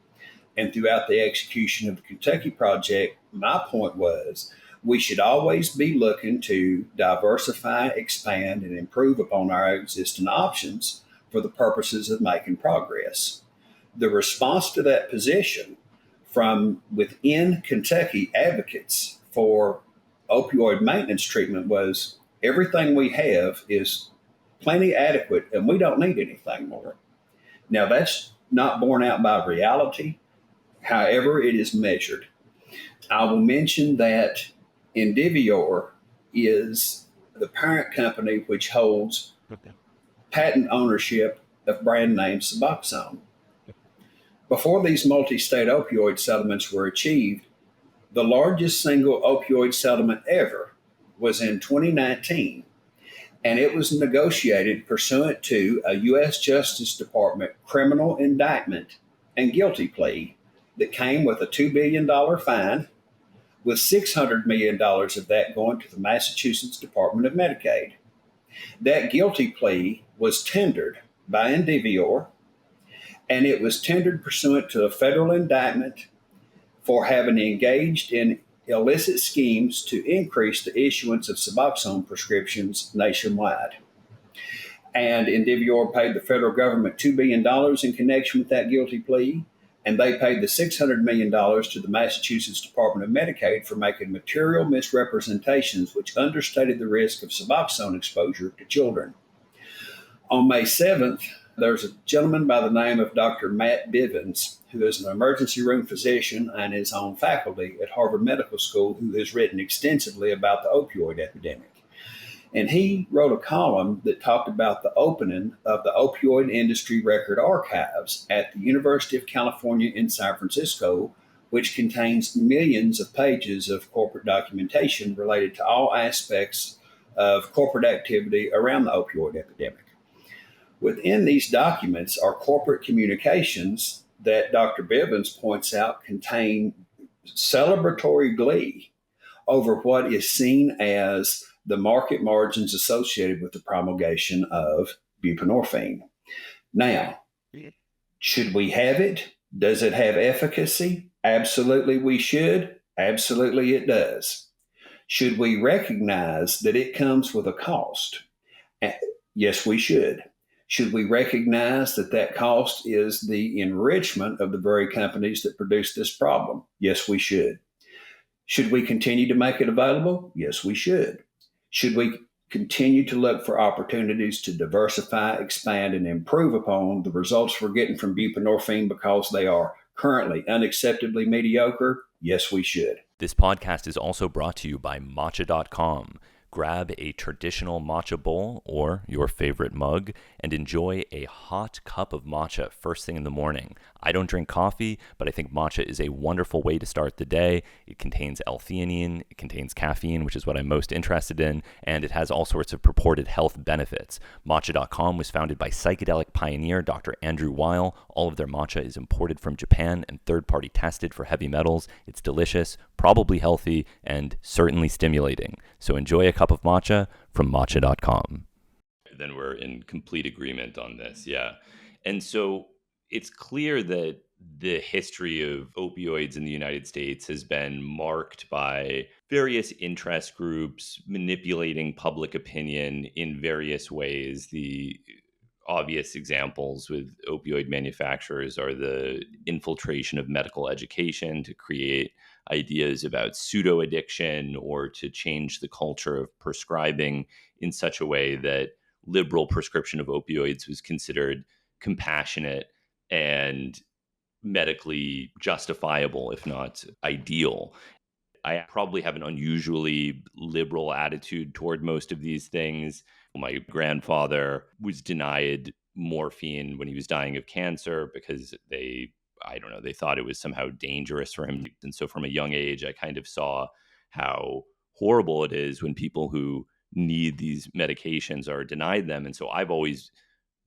Speaker 3: And throughout the execution of the Kentucky Project, my point was we should always be looking to diversify, expand, and improve upon our existing options for the purposes of making progress. The response to that position from within Kentucky advocates for opioid maintenance treatment was everything we have is plenty adequate and we don't need anything more. Now, that's not borne out by reality, however, it is measured. I will mention that Indivior is the parent company which holds patent ownership of brand name Suboxone. Before these multi state opioid settlements were achieved, the largest single opioid settlement ever was in 2019, and it was negotiated pursuant to a U.S. Justice Department criminal indictment and guilty plea that came with a $2 billion fine, with $600 million of that going to the Massachusetts Department of Medicaid. That guilty plea was tendered by Indivior, and it was tendered pursuant to a federal indictment for having engaged in illicit schemes to increase the issuance of Suboxone prescriptions nationwide. And Indivior paid the federal government $2 billion in connection with that guilty plea, and they paid the $600 million to the Massachusetts Department of Medicaid for making material misrepresentations which understated the risk of Suboxone exposure to children. On May 7th, there's a gentleman by the name of Dr. Matt Bivens, who is an emergency room physician and is on faculty at Harvard Medical School, who has written extensively about the opioid epidemic. And he wrote a column that talked about the opening of the opioid industry record archives at the University of California in San Francisco, which contains millions of pages of corporate documentation related to all aspects of corporate activity around the opioid epidemic. Within these documents are corporate communications that Dr. Bivens points out contain celebratory glee over what is seen as the market margins associated with the promulgation of buprenorphine. Now, should we have it? Does it have efficacy? Absolutely we should. Absolutely it does. Should we recognize that it comes with a cost? Yes, we should. Should we recognize that that cost is the enrichment of the very companies that produce this problem? Yes, we should. Should we continue to make it available? Yes, we should. Should we continue to look for opportunities to diversify, expand, and improve upon the results we're getting from buprenorphine because they are currently unacceptably mediocre? Yes, we should.
Speaker 1: This podcast is also brought to you by Matcha.com. Grab a traditional matcha bowl or your favorite mug and enjoy a hot cup of matcha first thing in the morning. I don't drink coffee, but I think matcha is a wonderful way to start the day. It contains L-theanine, it contains caffeine, which is what I'm most interested in, and it has all sorts of purported health benefits. Matcha.com was founded by psychedelic pioneer Dr. Andrew Weil. All of their matcha is imported from Japan and third-party tested for heavy metals. It's delicious, probably healthy, and certainly stimulating. So enjoy a cup of matcha from matcha.com. Then we're in complete agreement on this, yeah. And so it's clear that the history of opioids in the United States has been marked by various interest groups manipulating public opinion in various ways. The obvious examples with opioid manufacturers are the infiltration of medical education to create ideas about pseudo addiction or to change the culture of prescribing in such a way that liberal prescription of opioids was considered compassionate and medically justifiable, if not ideal. I probably have an unusually liberal attitude toward most of these things. My grandfather was denied morphine when he was dying of cancer because they thought it was somehow dangerous for him. And so from a young age, I kind of saw how horrible it is when people who need these medications are denied them. And so I've always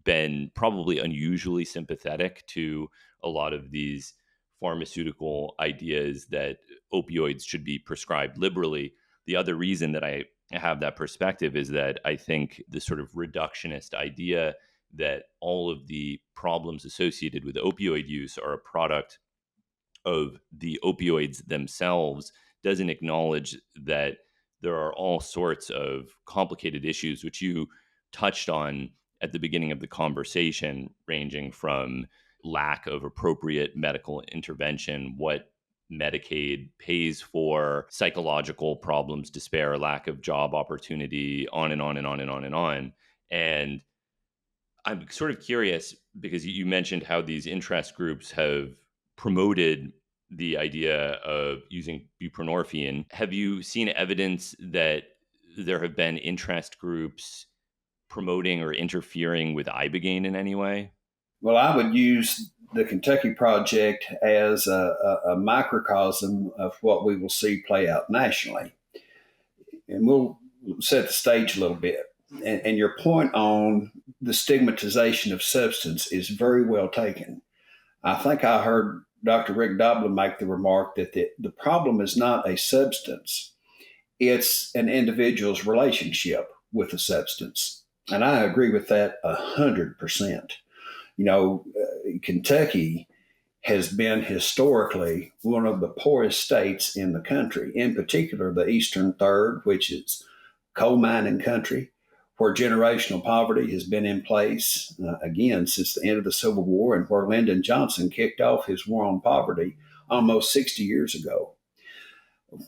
Speaker 1: been probably unusually sympathetic to a lot of these pharmaceutical ideas that opioids should be prescribed liberally. The other reason that I have that perspective is that I think the sort of reductionist idea that all of the problems associated with opioid use are a product of the opioids themselves doesn't acknowledge that there are all sorts of complicated issues, which you touched on at the beginning of the conversation, ranging from lack of appropriate medical intervention, what Medicaid pays for, psychological problems, despair, lack of job opportunity, on and on and on and on and on. And I'm sort of curious because you mentioned how these interest groups have promoted the idea of using buprenorphine. Have you seen evidence that there have been interest groups promoting or interfering with Ibogaine in any way?
Speaker 3: Well, I would use the Kentucky Project as a microcosm of what we will see play out nationally. And we'll set the stage a little bit. And your point on the stigmatization of substance is very well taken. I think I heard Dr. Rick Doblin make the remark that the problem is not a substance, it's an individual's relationship with the substance. And I agree with that 100%. Kentucky has been historically one of the poorest states in the country, in particular the Eastern Third, which is coal mining country, where generational poverty has been in place, again, since the end of the Civil War, and where Lyndon Johnson kicked off his war on poverty almost 60 years ago.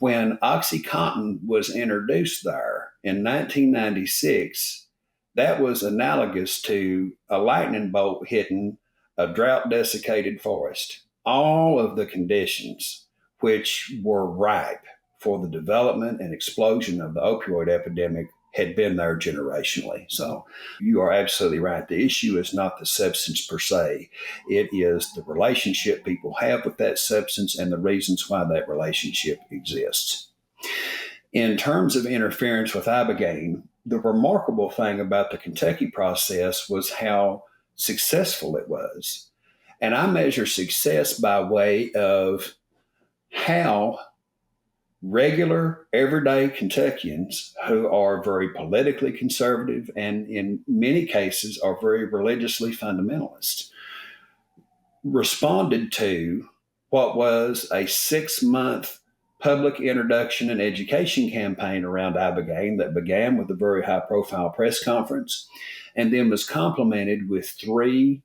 Speaker 3: When OxyContin was introduced there in 1996, that was analogous to a lightning bolt hitting a drought desiccated forest. All of the conditions which were ripe for the development and explosion of the opioid epidemic had been there generationally. So you are absolutely right. The issue is not the substance per se. It is the relationship people have with that substance and the reasons why that relationship exists. In terms of interference with Ibogaine, the remarkable thing about the Kentucky process was how successful it was. And I measure success by way of how regular, everyday Kentuckians who are very politically conservative and in many cases are very religiously fundamentalist responded to what was a 6-month public introduction and education campaign around Ibogaine that began with a very high profile press conference and then was complemented with 3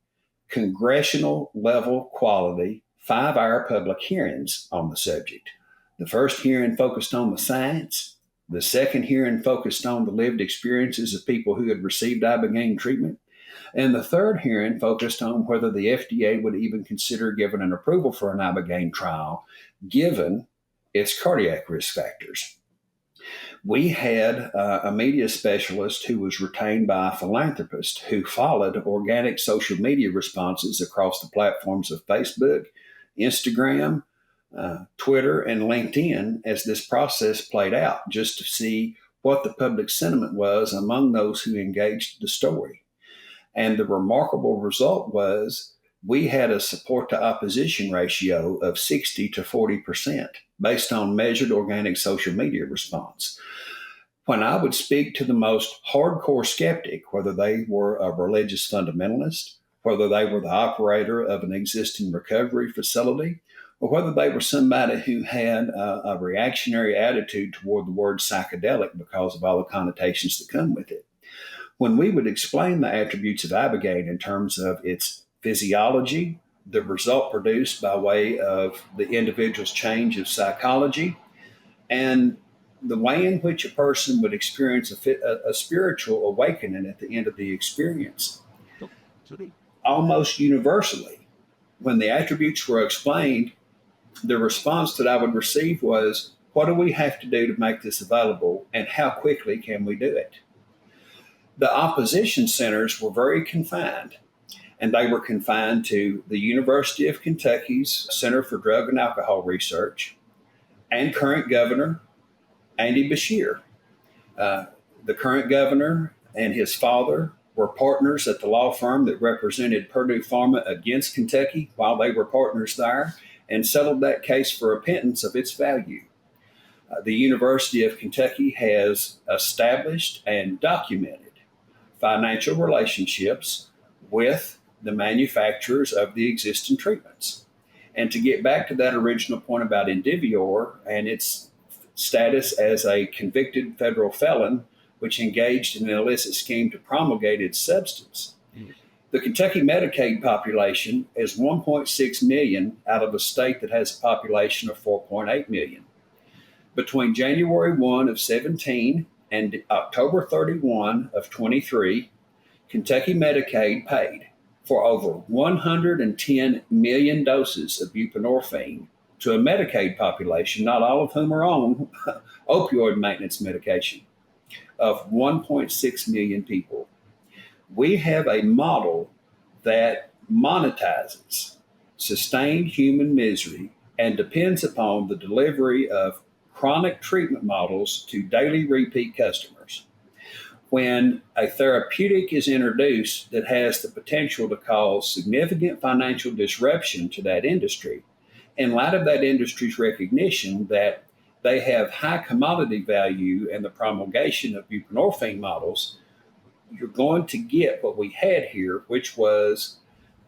Speaker 3: congressional level quality 5-hour public hearings on the subject. The first hearing focused on the science. The second hearing focused on the lived experiences of people who had received Ibogaine treatment. And the third hearing focused on whether the FDA would even consider giving an approval for an Ibogaine trial, given its cardiac risk factors. We had a media specialist who was retained by a philanthropist who followed organic social media responses across the platforms of Facebook, Instagram, Twitter, and LinkedIn as this process played out, just to see what the public sentiment was among those who engaged the story. And the remarkable result was we had a support to opposition ratio of 60 to 40% based on measured organic social media response. When I would speak to the most hardcore skeptic, whether they were a religious fundamentalist, whether they were the operator of an existing recovery facility, or whether they were somebody who had a reactionary attitude toward the word psychedelic because of all the connotations that come with it. When we would explain the attributes of Ibogaine in terms of its physiology, the result produced by way of the individual's change of psychology, and the way in which a person would experience a spiritual awakening at the end of the experience, almost universally, when the attributes were explained, the response that I would receive was, what do we have to do to make this available, and how quickly can we do it? The opposition centers were very confined, and they were confined to the University of Kentucky's Center for Drug and Alcohol Research and current governor, Andy Beshear. The current governor and his father were partners at the law firm that represented Purdue Pharma against Kentucky while they were partners there, and settled that case for a pittance of its value. The University of Kentucky has established and documented financial relationships with the manufacturers of the existing treatments. And to get back to that original point about Indivior and its status as a convicted federal felon which engaged in an illicit scheme to promulgate its substance. The Kentucky Medicaid population is 1.6 million out of a state that has a population of 4.8 million. Between January 1 of 17 and October 31 of 23, Kentucky Medicaid paid for over 110 million doses of buprenorphine to a Medicaid population, not all of whom are on opioid maintenance medication, of 1.6 million people. We have a model that monetizes sustained human misery and depends upon the delivery of chronic treatment models to daily repeat customers. When a therapeutic is introduced that has the potential to cause significant financial disruption to that industry, in light of that industry's recognition that they have high commodity value and the promulgation of buprenorphine models, you're going to get what we had here, which was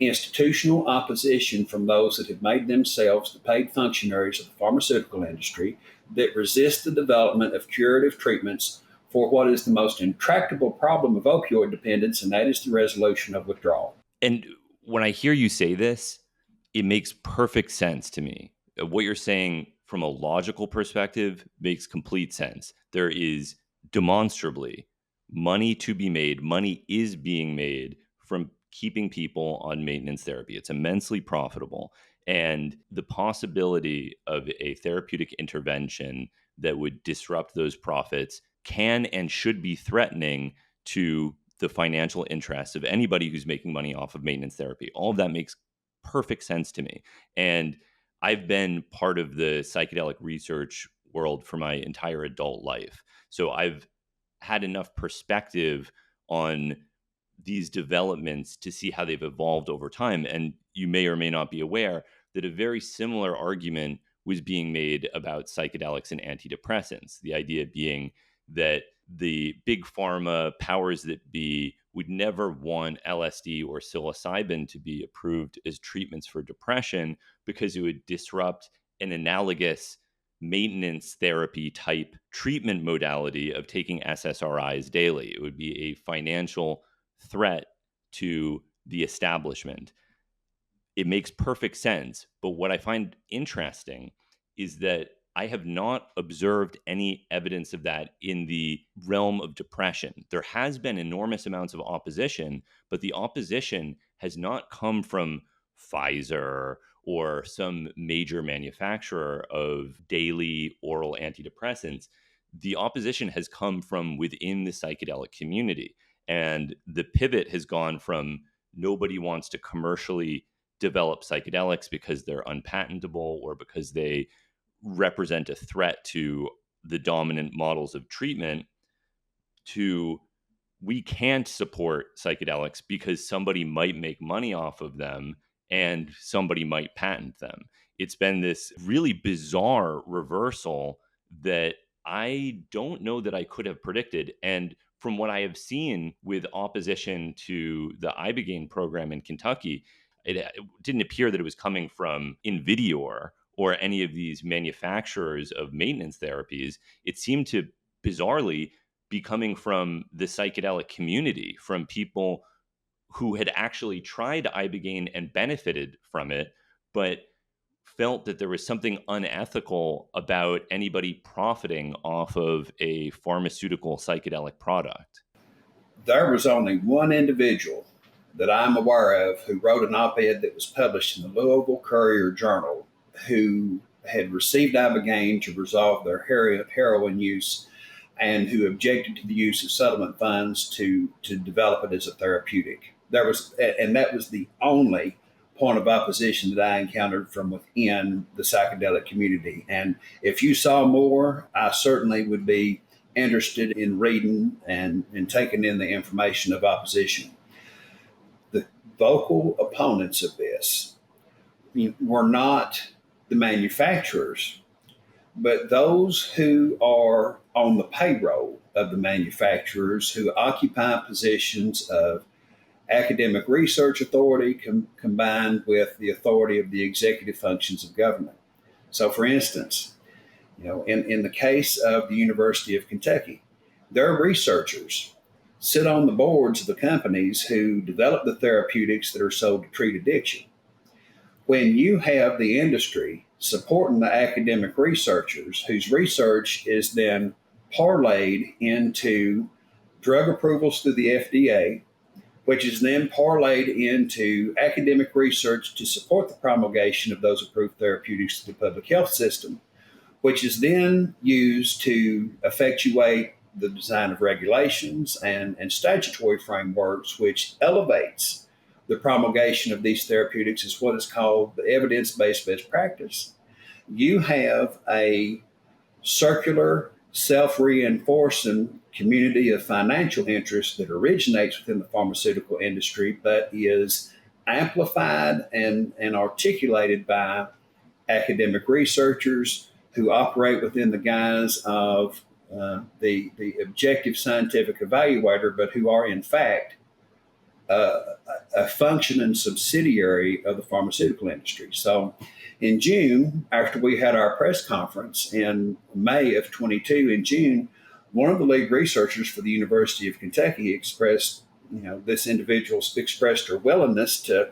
Speaker 3: institutional opposition from those that have made themselves the paid functionaries of the pharmaceutical industry that resist the development of curative treatments for what is the most intractable problem of opioid dependence, and that is the resolution of withdrawal.
Speaker 1: And when I hear you say this, it makes perfect sense to me. What you're saying from a logical perspective makes complete sense. There is demonstrably money to be made. Money is being made from keeping people on maintenance therapy. It's immensely profitable. And the possibility of a therapeutic intervention that would disrupt those profits can and should be threatening to the financial interests of anybody who's making money off of maintenance therapy. All of that makes perfect sense to me. And I've been part of the psychedelic research world for my entire adult life. So I've had enough perspective on these developments to see how they've evolved over time. And you may or may not be aware that a very similar argument was being made about psychedelics and antidepressants. The idea being that the big pharma powers that be would never want LSD or psilocybin to be approved as treatments for depression because it would disrupt an analogous maintenance therapy type treatment modality of taking SSRIs daily. It would be a financial threat to the establishment. It makes perfect sense. But what I find interesting is that I have not observed any evidence of that in the realm of depression. There has been enormous amounts of opposition, but the opposition has not come from Pfizer or some major manufacturer of daily oral antidepressants. The opposition has come from within the psychedelic community. And the pivot has gone from nobody wants to commercially develop psychedelics because they're unpatentable or because they represent a threat to the dominant models of treatment to we can't support psychedelics because somebody might make money off of them and somebody might patent them. It's been this really bizarre reversal that I don't know that I could have predicted. And from what I have seen with opposition to the Ibogaine program in Kentucky, it didn't appear that it was coming from Invidior or any of these manufacturers of maintenance therapies. It seemed to bizarrely be coming from the psychedelic community, from people who had actually tried Ibogaine and benefited from it, but felt that there was something unethical about anybody profiting off of a pharmaceutical psychedelic product.
Speaker 3: There was only one individual that I'm aware of who wrote an op-ed that was published in the Louisville Courier Journal who had received Ibogaine to resolve their heroin use and who objected to the use of settlement funds to develop it as a therapeutic. That was the only point of opposition that I encountered from within the psychedelic community. And if you saw more, I certainly would be interested in reading and taking in the information of opposition. The vocal opponents of this were not the manufacturers, but those who are on the payroll of the manufacturers who occupy positions of academic research authority combined with the authority of the executive functions of government. So, for instance, in the case of the University of Kentucky, Their researchers sit on the boards of the companies who develop the therapeutics that are sold to treat addiction. When you have the industry supporting the academic researchers whose research is then parlayed into drug approvals through the FDA, which is then parlayed into academic research to support the promulgation of those approved therapeutics to the public health system, which is then used to effectuate the design of regulations and statutory frameworks, which elevates the promulgation of these therapeutics as what is called the evidence-based best practice. You have a circular, self-reinforcing community of financial interests that originates within the pharmaceutical industry, but is amplified and articulated by academic researchers who operate within the guise of the objective scientific evaluator, but who are in fact a functioning subsidiary of the pharmaceutical industry. So in June, after we had our press conference in May of 22, in June, one of the lead researchers for the University of Kentucky expressed, this individual expressed her willingness to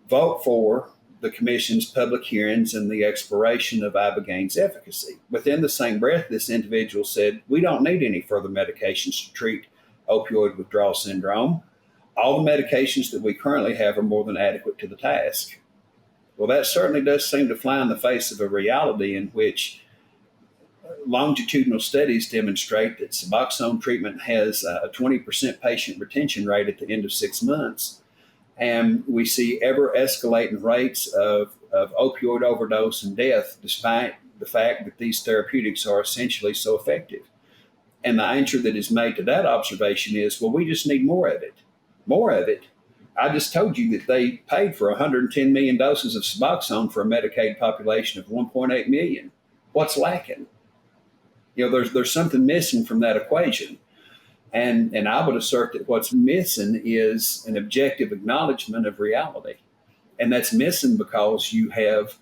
Speaker 3: vote for the commission's public hearings and the exploration of Ibogaine's efficacy. Within the same breath, this individual said, we don't need any further medications to treat opioid withdrawal syndrome. All the medications that we currently have are more than adequate to the task. Well, that certainly does seem to fly in the face of a reality in which longitudinal studies demonstrate that Suboxone treatment has a 20% patient retention rate at the end of 6 months. And we see ever escalating rates of opioid overdose and death, despite the fact that these therapeutics are essentially so effective. And the answer that is made to that observation is, well, we just need more of it. More of it. I just told you that they paid for 110 million doses of Suboxone for a Medicaid population of 1.8 million. What's lacking? There's something missing from that equation. And I would assert that what's missing is an objective acknowledgement of reality. And that's missing because you have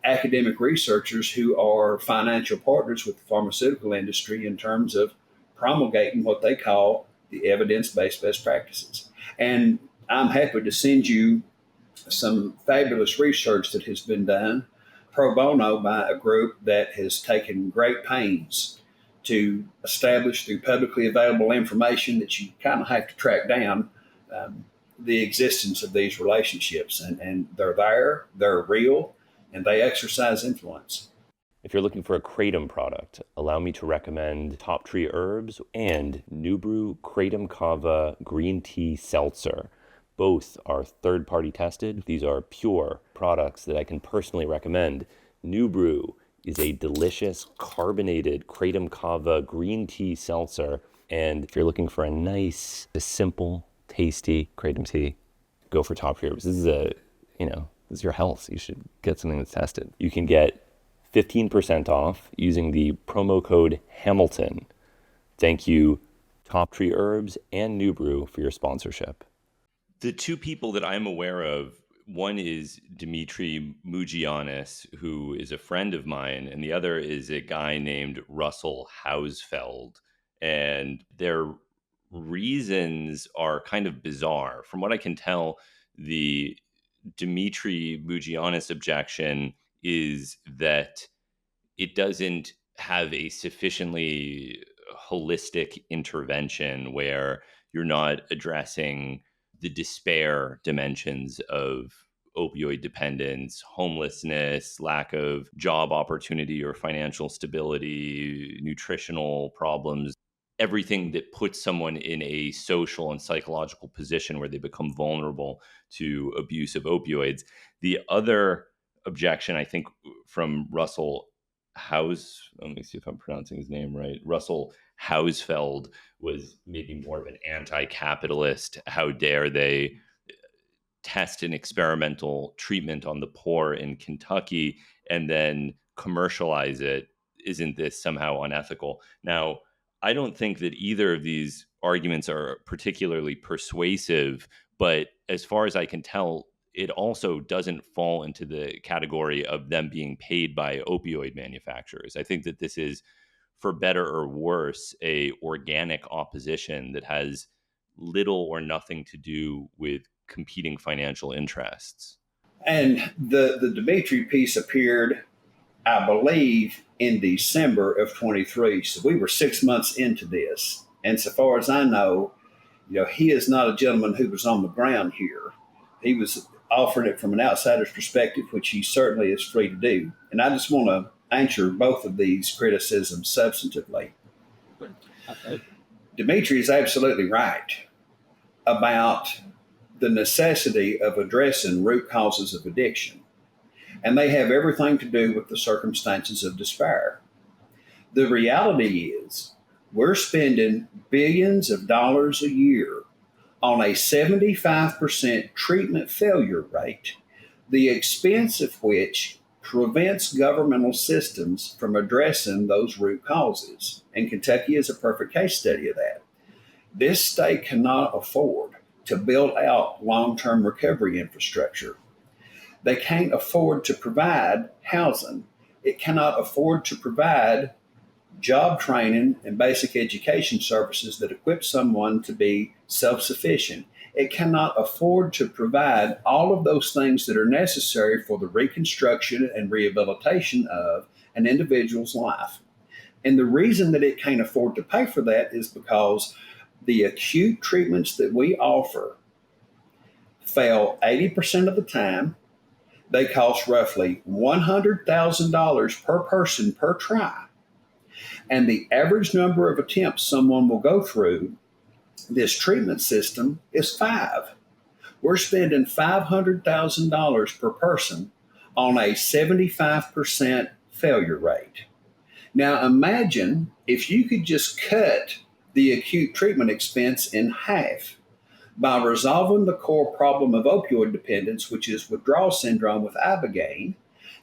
Speaker 3: academic researchers who are financial partners with the pharmaceutical industry in terms of promulgating what they call the evidence-based best practices. And I'm happy to send you some fabulous research that has been done pro bono by a group that has taken great pains to establish through publicly available information that you kind of have to track down the existence of these relationships. And they're there, they're real, and they exercise influence.
Speaker 2: If you're looking for a Kratom product, allow me to recommend Top Tree Herbs and New Brew Kratom Kava Green Tea Seltzer. Both are third-party tested. These are pure products that I can personally recommend. New Brew is a delicious carbonated Kratom Kava green tea seltzer. And if you're looking for a nice, simple, tasty Kratom tea, go for Top Tree Herbs. This is your health. You should get something that's tested. You can get 15% off using the promo code Hamilton. Thank you, Top Tree Herbs and New Brew, for your sponsorship.
Speaker 1: The two people that I'm aware of, one is Dimitri Mugianis, who is a friend of mine, and the other is a guy named Russell Hausfeld. And their reasons are kind of bizarre. From what I can tell, the Dimitri Mugianis objection is that it doesn't have a sufficiently holistic intervention where you're not addressing the despair dimensions of opioid dependence, homelessness, lack of job opportunity or financial stability, nutritional problems, everything that puts someone in a social and psychological position where they become vulnerable to abuse of opioids. The other objection, I think, from Russell let me see if I'm pronouncing his name right, Russell Hausfeld, was maybe more of an anti-capitalist. How dare they test an experimental treatment on the poor in Kentucky and then commercialize it? Isn't this somehow unethical? Now, I don't think that either of these arguments are particularly persuasive, but as far as I can tell, it also doesn't fall into the category of them being paid by opioid manufacturers. I think that this is
Speaker 2: for better or worse, a organic opposition that has little or nothing to do with competing financial interests.
Speaker 3: And the Dimitri piece appeared, I believe, in December of 23. So we were 6 months into this. And so far as I know, he is not a gentleman who was on the ground here. He was offering it from an outsider's perspective, which he certainly is free to do. And I just want to answer both of these criticisms substantively. Dimitri is absolutely right about the necessity of addressing root causes of addiction. And they have everything to do with the circumstances of despair. The reality is we're spending billions of dollars a year on a 75% treatment failure rate, the expense of which prevents governmental systems from addressing those root causes. And Kentucky is a perfect case study of that. This state cannot afford to build out long-term recovery infrastructure. They can't afford to provide housing. It cannot afford to provide job training and basic education services that equip someone to be self-sufficient. It cannot afford to provide all of those things that are necessary for the reconstruction and rehabilitation of an individual's life. And the reason that it can't afford to pay for that is because the acute treatments that we offer fail 80% of the time. They cost roughly $100,000 per person per try. And the average number of attempts someone will go through this treatment system is 5. We're spending $500,000 per person on a 75% failure rate. Now imagine if you could just cut the acute treatment expense in half by resolving the core problem of opioid dependence, which is withdrawal syndrome with Ibogaine,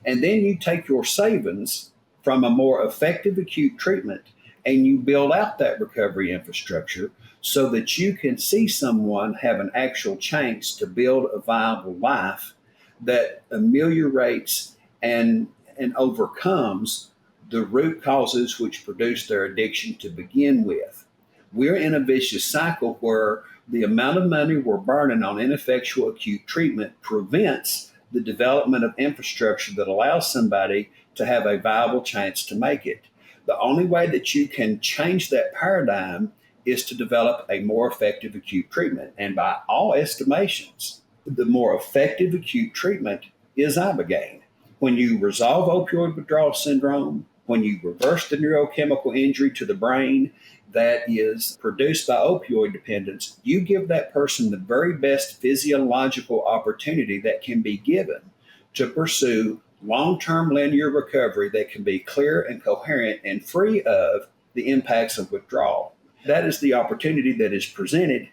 Speaker 3: and then you take your savings from a more effective acute treatment and you build out that recovery infrastructure so that you can see someone have an actual chance to build a viable life that ameliorates and overcomes the root causes which produce their addiction to begin with. We're in a vicious cycle where the amount of money we're burning on ineffectual acute treatment prevents the development of infrastructure that allows somebody to have a viable chance to make it. The only way that you can change that paradigm is to develop a more effective acute treatment. And by all estimations, the more effective acute treatment is Ibogaine. When you resolve opioid withdrawal syndrome, when you reverse the neurochemical injury to the brain that is produced by opioid dependence, you give that person the very best physiological opportunity that can be given to pursue long-term linear recovery that can be clear and coherent and free of the impacts of withdrawal. That is the opportunity that is presented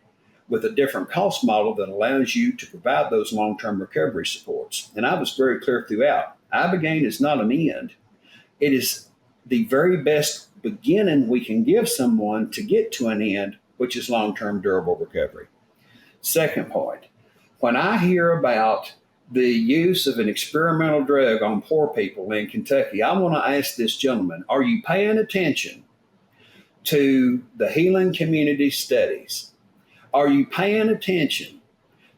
Speaker 3: with a different cost model that allows you to provide those long-term recovery supports. And I was very clear throughout. Ibogaine is not an end. It is the very best beginning we can give someone to get to an end, which is long-term durable recovery. Second point, when I hear about the use of an experimental drug on poor people in Kentucky, I want to ask this gentleman, are you paying attention to the healing community studies? Are you paying attention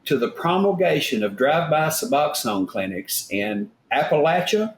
Speaker 3: to the promulgation of drive-by Suboxone clinics in Appalachia,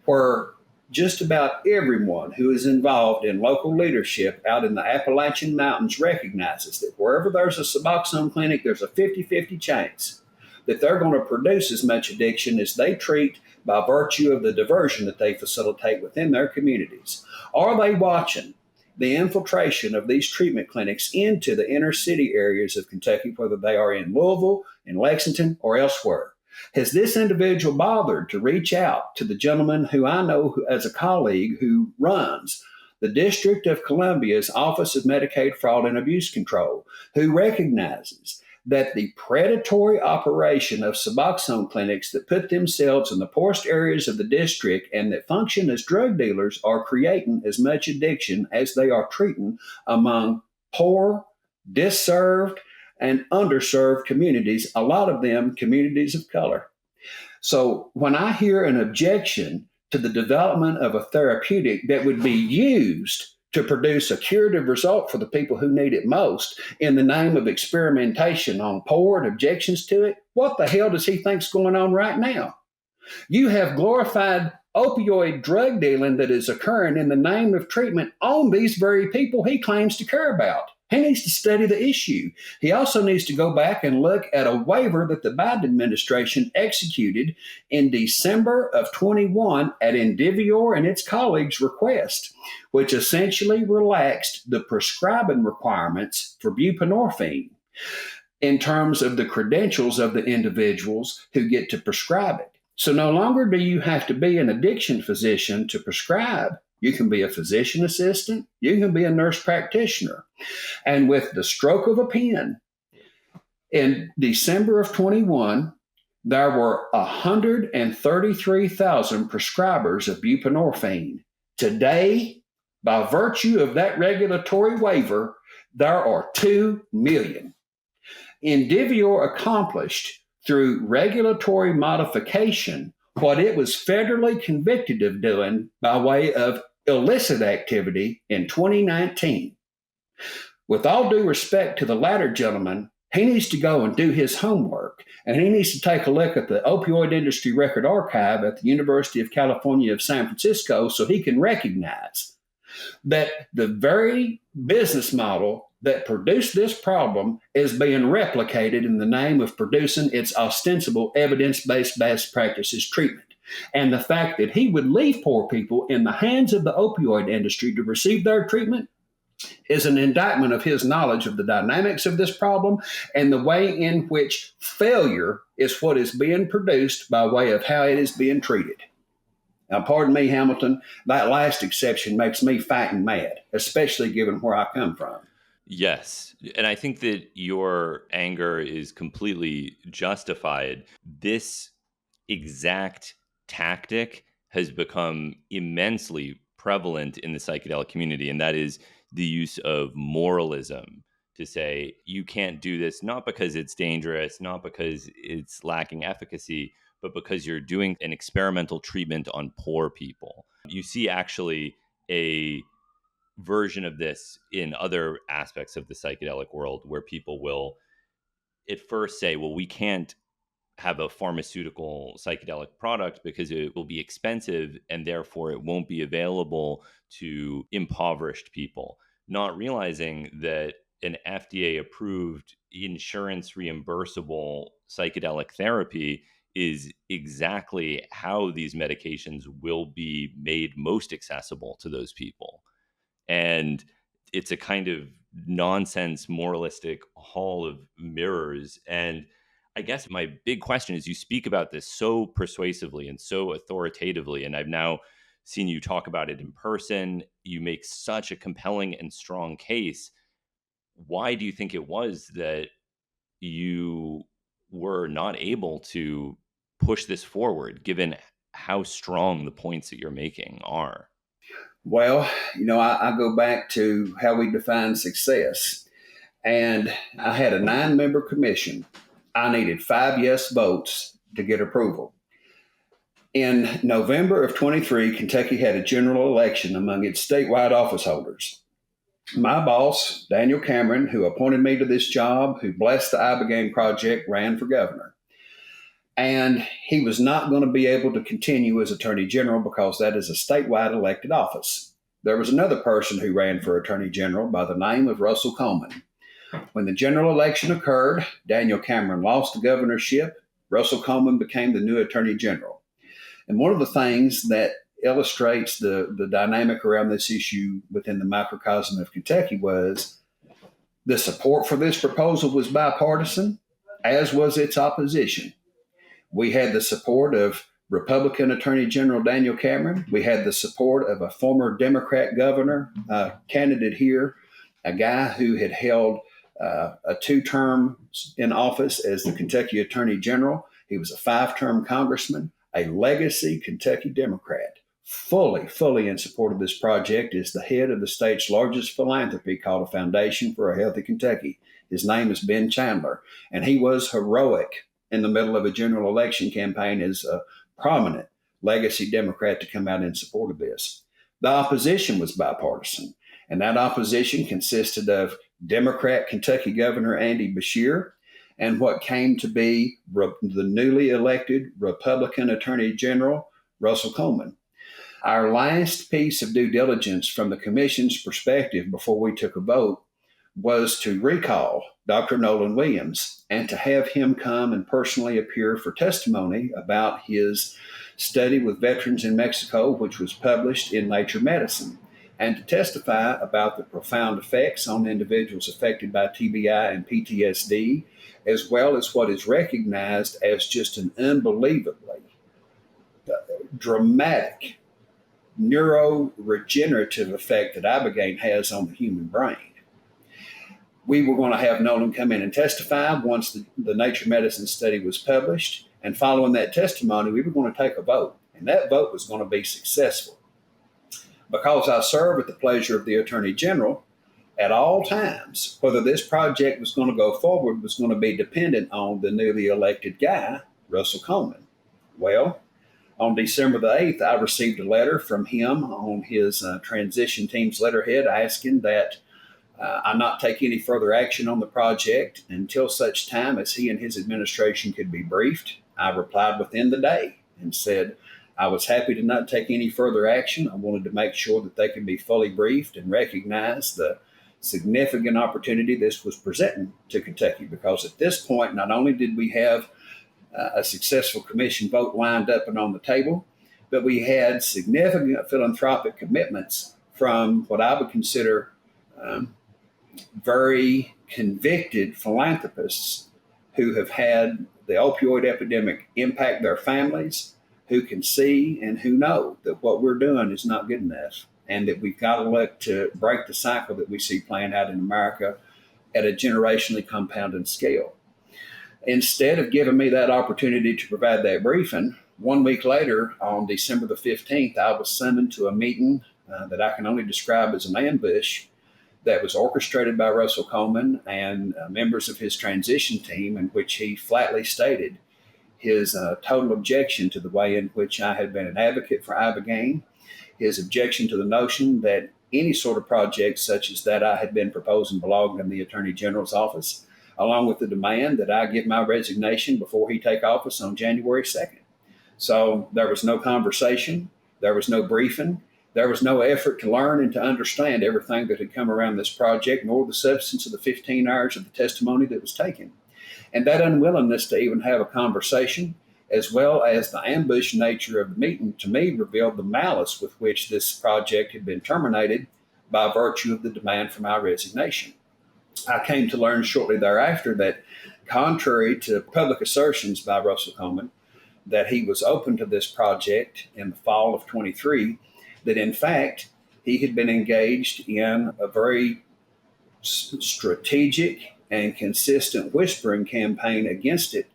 Speaker 3: where just about everyone who is involved in local leadership out in the Appalachian Mountains recognizes that wherever there's a Suboxone clinic, there's a 50-50 chance that they're going to produce as much addiction as they treat by virtue of the diversion that they facilitate within their communities. Are they watching the infiltration of these treatment clinics into the inner city areas of Kentucky, whether they are in Louisville, in Lexington, or elsewhere? Has this individual bothered to reach out to the gentleman who I know as a colleague who runs the District of Columbia's Office of Medicaid Fraud and Abuse Control, who recognizes that the predatory operation of Suboxone clinics that put themselves in the poorest areas of the district and that function as drug dealers are creating as much addiction as they are treating among poor, disserved, and underserved communities, a lot of them communities of color. So when I hear an objection to the development of a therapeutic that would be used to produce a curative result for the people who need it most in the name of experimentation on poor and objections to it, what the hell does he think's going on right now? You have glorified opioid drug dealing that is occurring in the name of treatment on these very people he claims to care about. He needs to study the issue. He also needs to go back and look at a waiver that the Biden administration executed in December of 21 at Indivior and its colleagues' request, which essentially relaxed the prescribing requirements for buprenorphine in terms of the credentials of the individuals who get to prescribe it. So no longer do you have to be an addiction physician to prescribe. You can be a physician assistant. You can be a nurse practitioner. And with the stroke of a pen, in December of 21, there were 133,000 prescribers of buprenorphine. Today, by virtue of that regulatory waiver, there are 2 million. Indivior accomplished through regulatory modification what it was federally convicted of doing by way of illicit activity in 2019. With all due respect to the latter gentleman, he needs to go and do his homework, and he needs to take a look at the Opioid Industry Record Archive at the University of California of San Francisco so he can recognize that the very business model that produced this problem is being replicated in the name of producing its ostensible evidence-based best practices treatment. And the fact that he would leave poor people in the hands of the opioid industry to receive their treatment is an indictment of his knowledge of the dynamics of this problem and the way in which failure is what is being produced by way of how it is being treated. Now, pardon me, Hamilton, that last exception makes me fighting mad, especially given where I come from.
Speaker 1: Yes. And I think that your anger is completely justified. This exact tactic has become immensely prevalent in the psychedelic community, and that is the use of moralism to say you can't do this, not because it's dangerous, not because it's lacking efficacy, but because you're doing an experimental treatment on poor people. You see actually a version of this in other aspects of the psychedelic world where people will at first say, well, we can't have a pharmaceutical psychedelic product because it will be expensive and therefore it won't be available to impoverished people, not realizing that an FDA approved insurance reimbursable psychedelic therapy is exactly how these medications will be made most accessible to those people. And it's a kind of nonsense, moralistic hall of mirrors. And I guess my big question is you speak about this so persuasively and so authoritatively, and I've now seen you talk about it in person. You make such a compelling and strong case. Why do you think it was that you were not able to push this forward, given how strong the points that you're making are?
Speaker 3: Well, I go back to how we define success. And I had a 9-member commission. I needed 5 yes votes to get approval. In November of 23, Kentucky had a general election among its statewide office holders. My boss, Daniel Cameron, who appointed me to this job, who blessed the Ibogaine project, ran for governor. And he was not going to be able to continue as Attorney General because that is a statewide elected office. There was another person who ran for Attorney General by the name of Russell Coleman. When the general election occurred, Daniel Cameron lost the governorship. Russell Coleman became the new Attorney General. And one of the things that illustrates the dynamic around this issue within the microcosm of Kentucky was the support for this proposal was bipartisan, as was its opposition. We had the support of Republican Attorney General Daniel Cameron. We had the support of a former Democrat governor candidate here, a guy who had held a 2 terms in office as the Kentucky Attorney General. He was a 5-term congressman, a legacy Kentucky Democrat, fully in support of this project, is the head of the state's largest philanthropy called a Foundation for a Healthy Kentucky. His name is Ben Chandler, and he was heroic in the middle of a general election campaign as a prominent legacy Democrat to come out in support of this. The opposition was bipartisan, and that opposition consisted of Democrat Kentucky Governor Andy Beshear and what came to be the newly elected Republican Attorney General Russell Coleman. Our last piece of due diligence from the commission's perspective before we took a vote was to recall Dr. Nolan Williams and to have him come and personally appear for testimony about his study with veterans in Mexico, which was published in Nature Medicine, and to testify about the profound effects on individuals affected by TBI and PTSD, as well as what is recognized as just an unbelievably dramatic neuroregenerative effect that Ibogaine has on the human brain. We were going to have Nolan come in and testify once the Nature Medicine study was published, and following that testimony, we were going to take a vote, and that vote was going to be successful. Because I serve at the pleasure of the Attorney General, at all times, whether this project was going to go forward was going to be dependent on the newly elected guy, Russell Coleman. Well, on December the 8th, I received a letter from him on his transition team's letterhead asking that I not take any further action on the project until such time as he and his administration could be briefed. I replied within the day and said I was happy to not take any further action. I wanted to make sure that they could be fully briefed and recognize the significant opportunity this was presenting to Kentucky, because at this point, not only did we have a successful commission vote lined up and on the table, but we had significant philanthropic commitments from what I would consider very convicted philanthropists who have had the opioid epidemic impact their families, who can see and who know that what we're doing is not good enough, and that we've got to look to break the cycle that we see playing out in America at a generationally compounded scale. Instead of giving me that opportunity to provide that briefing, 1 week later, on December the 15th, I was summoned to a meeting that I can only describe as an ambush that was orchestrated by Russell Coleman and members of his transition team, in which he flatly stated his total objection to the way in which I had been an advocate for Ibogaine, his objection to the notion that any sort of project such as that I had been proposing belonged in the Attorney General's office, along with the demand that I give my resignation before he take office on January 2nd. So there was no conversation, there was no briefing, there was no effort to learn and to understand everything that had come around this project, nor the substance of the 15 hours of the testimony that was taken. And that unwillingness to even have a conversation, as well as the ambush nature of the meeting, to me revealed the malice with which this project had been terminated by virtue of the demand for my resignation. I came to learn shortly thereafter that, contrary to public assertions by Russell Coleman, that he was open to this project in the fall of 23, that in fact he had been engaged in a very strategic and consistent whispering campaign against it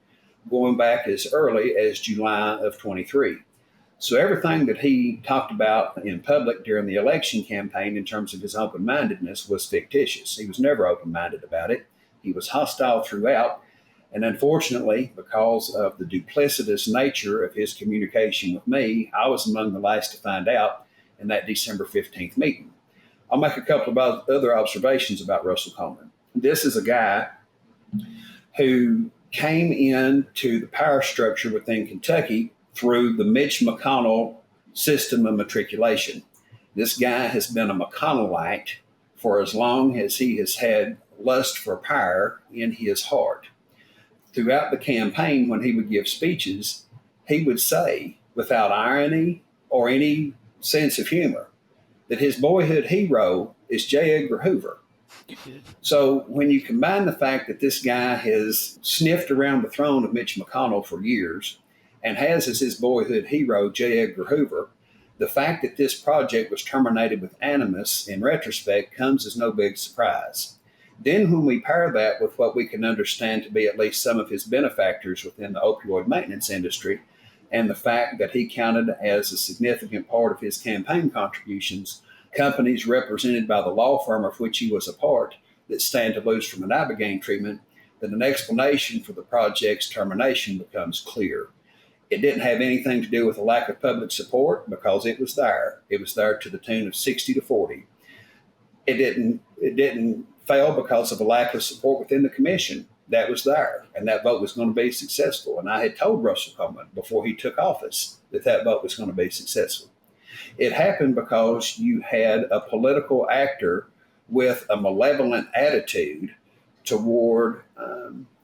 Speaker 3: going back as early as July of 23. So everything that he talked about in public during the election campaign in terms of his open-mindedness was fictitious. He was never open-minded about it. He was hostile throughout. And unfortunately, because of the duplicitous nature of his communication with me, I was among the last to find out in that December 15th meeting. I'll make a couple of other observations about Russell Coleman. This is a guy who came into the power structure within Kentucky through the Mitch McConnell system of matriculation. This guy has been a McConnellite for as long as he has had lust for power in his heart. Throughout the campaign, when he would give speeches, he would say, without irony or any sense of humor, that his boyhood hero is J. Edgar Hoover. So when you combine the fact that this guy has sniffed around the throne of Mitch McConnell for years and has as his boyhood hero J. Edgar Hoover, the fact that this project was terminated with animus in retrospect comes as no big surprise. Then when we pair that with what we can understand to be at least some of his benefactors within the opioid maintenance industry, and the fact that he counted as a significant part of his campaign contributions companies represented by the law firm of which he was a part that stand to lose from an Ibogaine treatment, then an explanation for the project's termination becomes clear. It didn't have anything to do with a lack of public support because it was there. It was there to the tune of 60-40. It didn't fail because of a lack of support within the commission. That was there, and that vote was going to be successful. And I had told Russell Coleman before he took office that that vote was going to be successful. It happened because you had a political actor with a malevolent attitude toward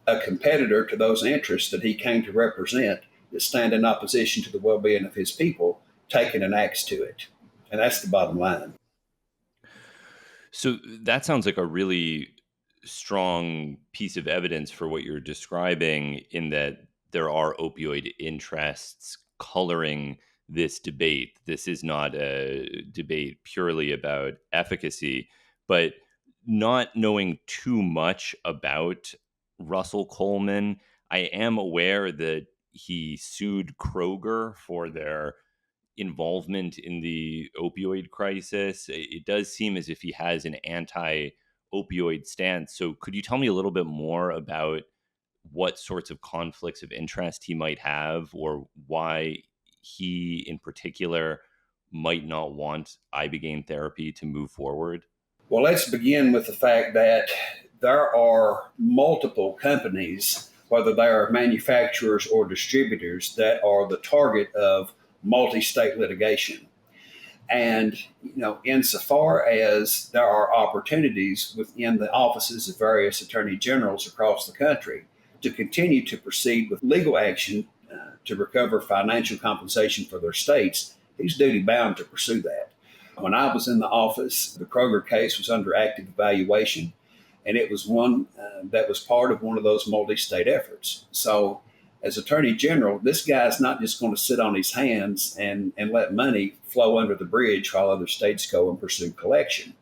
Speaker 3: a competitor to those interests that he came to represent that stand in opposition to the well-being of his people, taking an axe to it. And that's the bottom line.
Speaker 1: So that sounds like a really strong piece of evidence for what you're describing, in that there are opioid interests coloring this debate. This is not a debate purely about efficacy, but not knowing too much about Russell Coleman, I am aware that he sued Kroger for their involvement in the opioid crisis. It does seem as if he has an anti-opioid stance. So could you tell me a little bit more about what sorts of conflicts of interest he might have, or why he in particular might not want Ibogaine therapy to move forward?
Speaker 3: Well, let's begin with the fact that there are multiple companies, whether they are manufacturers or distributors, that are the target of multi-state litigation. And, insofar as there are opportunities within the offices of various attorney generals across the country to continue to proceed with legal action to recover financial compensation for their states, he's duty bound to pursue that. When I was in the office, the Kroger case was under active evaluation, and it was one that was part of one of those multi-state efforts. So as Attorney General, this guy's not just going to sit on his hands and let money flow under the bridge while other states go and pursue collection.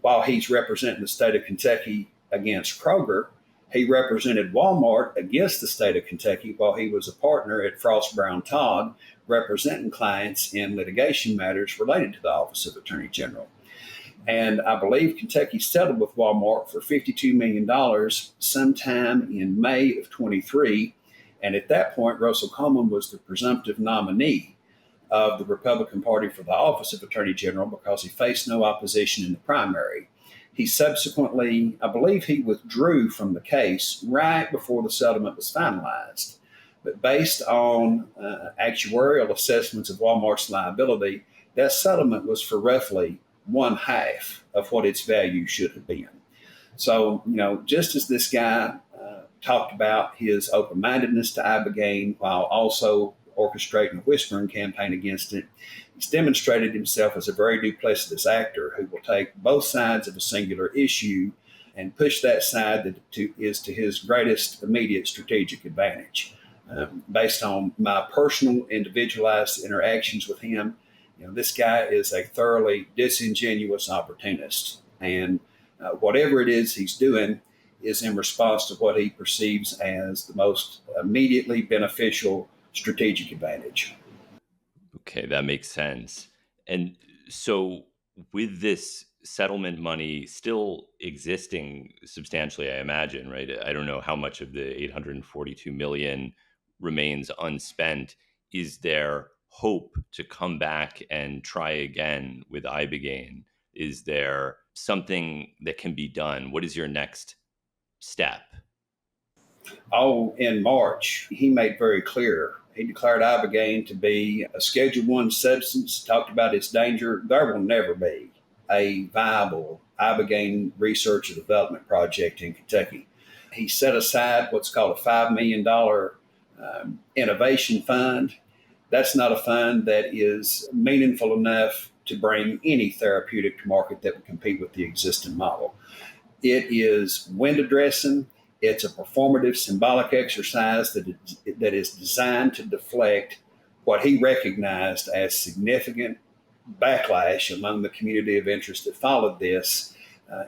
Speaker 3: While he's representing the state of Kentucky against Kroger, he represented Walmart against the state of Kentucky while he was a partner at Frost Brown Todd, representing clients in litigation matters related to the Office of Attorney General. And I believe Kentucky settled with Walmart for $52 million sometime in May of 23. And at that point, Russell Coleman was the presumptive nominee of the Republican Party for the office of Attorney General because he faced no opposition in the primary. He subsequently, I believe he withdrew from the case right before the settlement was finalized. But based on actuarial assessments of Walmart's liability, that settlement was for roughly one half of what its value should have been. So, just as this guy talked about his open-mindedness to Ibogaine while also orchestrating a whispering campaign against it, he's demonstrated himself as a very duplicitous actor who will take both sides of a singular issue and push that side that is to his greatest immediate strategic advantage. Based on my personal individualized interactions with him, this guy is a thoroughly disingenuous opportunist. And whatever it is he's doing is in response to what he perceives as the most immediately beneficial strategic advantage.
Speaker 1: Okay, that makes sense. And so, with this settlement money still existing substantially, I imagine, right? I don't know how much of the 842 million remains unspent. Is there hope to come back and try again with Ibogaine? Is there something that can be done? What is your next step?
Speaker 3: Oh, in March, he made very clear. He declared Ibogaine to be a Schedule 1 substance, talked about its danger. There will never be a viable Ibogaine research and development project in Kentucky. He set aside what's called a $5 million innovation fund. That's not a fund that is meaningful enough to bring any therapeutic to market that would compete with the existing model. It is window dressing. It's a performative symbolic exercise that is designed to deflect what he recognized as significant backlash among the community of interest that followed this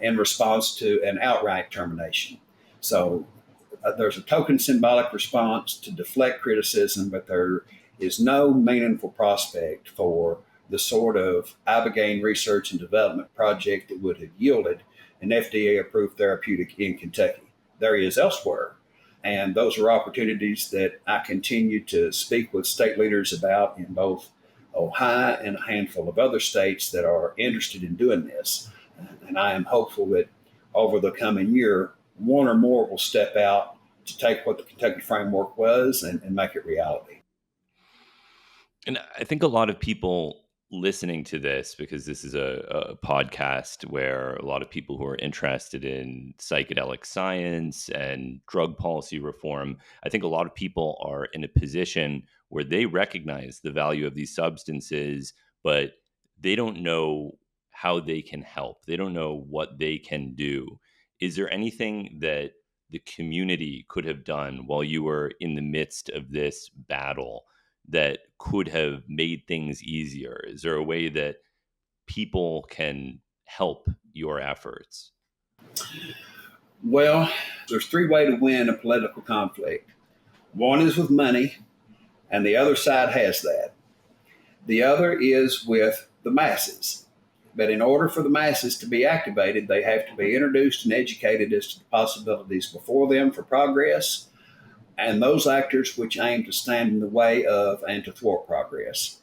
Speaker 3: in response to an outright termination. So there's a token symbolic response to deflect criticism, but there is no meaningful prospect for the sort of Ibogaine research and development project that would have yielded an FDA-approved therapeutic in Kentucky. There is elsewhere, And those are opportunities that I continue to speak with state leaders about in both Ohio and a handful of other states that are interested in doing this. And I am hopeful that over the coming year, one or more will step out to take what the Kentucky framework was and make it reality.
Speaker 1: And I think a lot of people listening to this, because this is a podcast where a lot of people who are interested in psychedelic science and drug policy reform, I think a lot of people are in a position where they recognize the value of these substances, but they don't know how they can help. They don't know what they can do. Is there anything that the community could have done while you were in the midst of this battle that could have made things easier? Is there a way that people can help your efforts?
Speaker 3: Well, there's three ways to win a political conflict. One is with money, and the other side has that. The other is with the masses. But in order for the masses to be activated, they have to be introduced and educated as to the possibilities before them for progress and those actors which aim to stand in the way of and to thwart progress.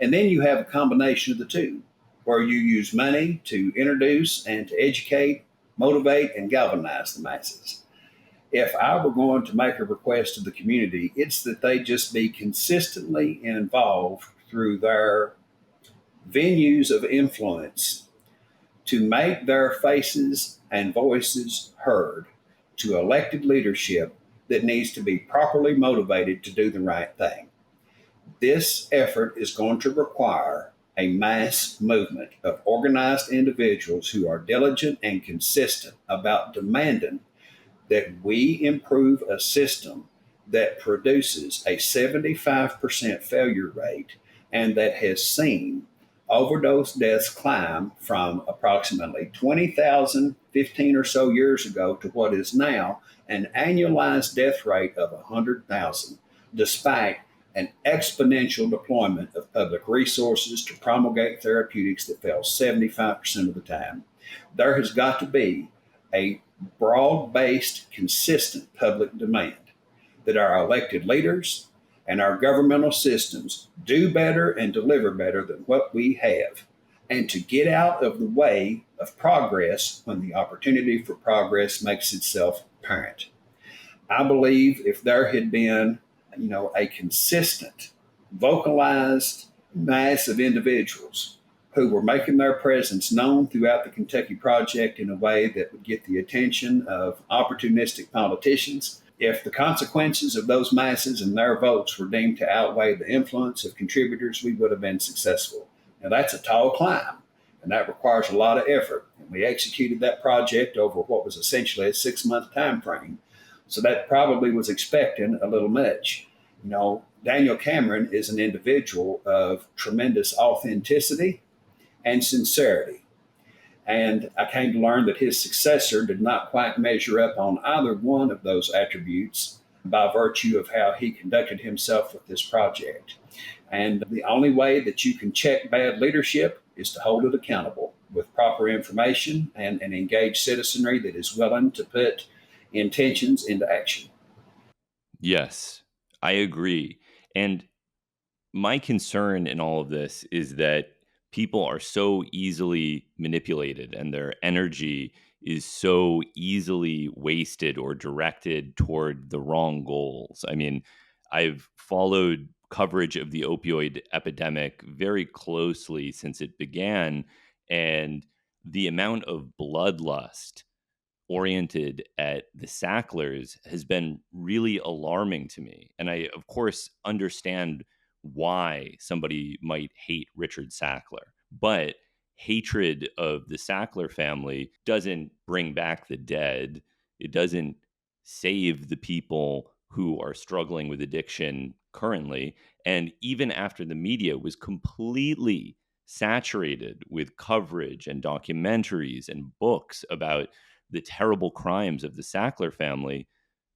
Speaker 3: And then you have a combination of the two, where you use money to introduce and to educate, motivate, and galvanize the masses. If I were going to make a request to the community, it's that they just be consistently involved through their venues of influence to make their faces and voices heard to elected leadership that needs to be properly motivated to do the right thing. This effort is going to require a mass movement of organized individuals who are diligent and consistent about demanding that we improve a system that produces a 75% failure rate and that has seen overdose deaths climb from approximately 20,000 15 or so years ago to what is now an annualized death rate of 100,000, despite an exponential deployment of public resources to promulgate therapeutics that fail 75% of the time. There has got to be a broad based, consistent public demand that our elected leaders and our governmental systems do better and deliver better than what we have, and to get out of the way of progress when the opportunity for progress makes itself apparent. I believe if there had been, a consistent, vocalized mass of individuals who were making their presence known throughout the Kentucky Project in a way that would get the attention of opportunistic politicians, if the consequences of those masses and their votes were deemed to outweigh the influence of contributors, we would have been successful. Now, that's a tall climb, and that requires a lot of effort. And we executed that project over what was essentially a 6-month time frame. So that probably was expecting a little much. Daniel Cameron is an individual of tremendous authenticity and sincerity. And I came to learn that his successor did not quite measure up on either one of those attributes by virtue of how he conducted himself with this project. And the only way that you can check bad leadership is to hold it accountable with proper information and an engaged citizenry that is willing to put intentions into action.
Speaker 1: Yes, I agree. And my concern in all of this is that people are so easily manipulated and their energy is so easily wasted or directed toward the wrong goals. I mean, I've followed coverage of the opioid epidemic very closely since it began, and the amount of bloodlust oriented at the Sacklers has been really alarming to me. And I, of course, understand why somebody might hate Richard Sackler, but hatred of the Sackler family doesn't bring back the dead. It doesn't save the people who are struggling with addiction currently. And even after the media was completely saturated with coverage and documentaries and books about the terrible crimes of the Sackler family,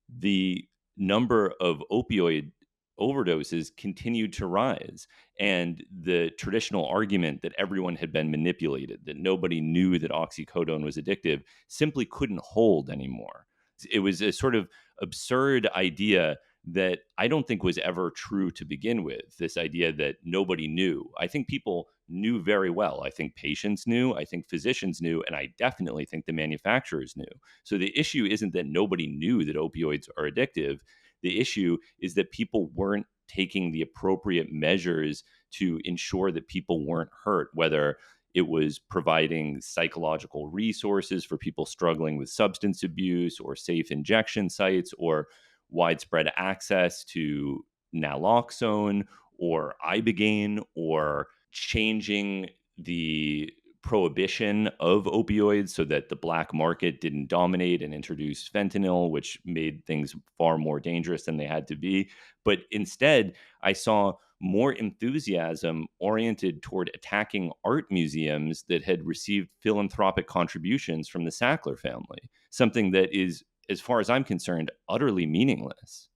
Speaker 1: the number of opioid overdoses continued to rise. And the traditional argument that everyone had been manipulated, that nobody knew that oxycodone was addictive, simply couldn't hold anymore. It was a sort of absurd idea that I don't think was ever true to begin with. This idea that nobody knew. I think people knew very well. I think patients knew. I think physicians knew. And I definitely think the manufacturers knew. So the issue isn't that nobody knew that opioids are addictive. The issue is that people weren't taking the appropriate measures to ensure that people weren't hurt, whether it was providing psychological resources for people struggling with substance abuse or safe injection sites or widespread access to naloxone or Ibogaine or changing the prohibition of opioids so that the black market didn't dominate and introduce fentanyl, which made things far more dangerous than they had to be. But instead, I saw more enthusiasm oriented toward attacking art museums that had received philanthropic contributions from the Sackler family, something that is, as far as I'm concerned, utterly meaningless.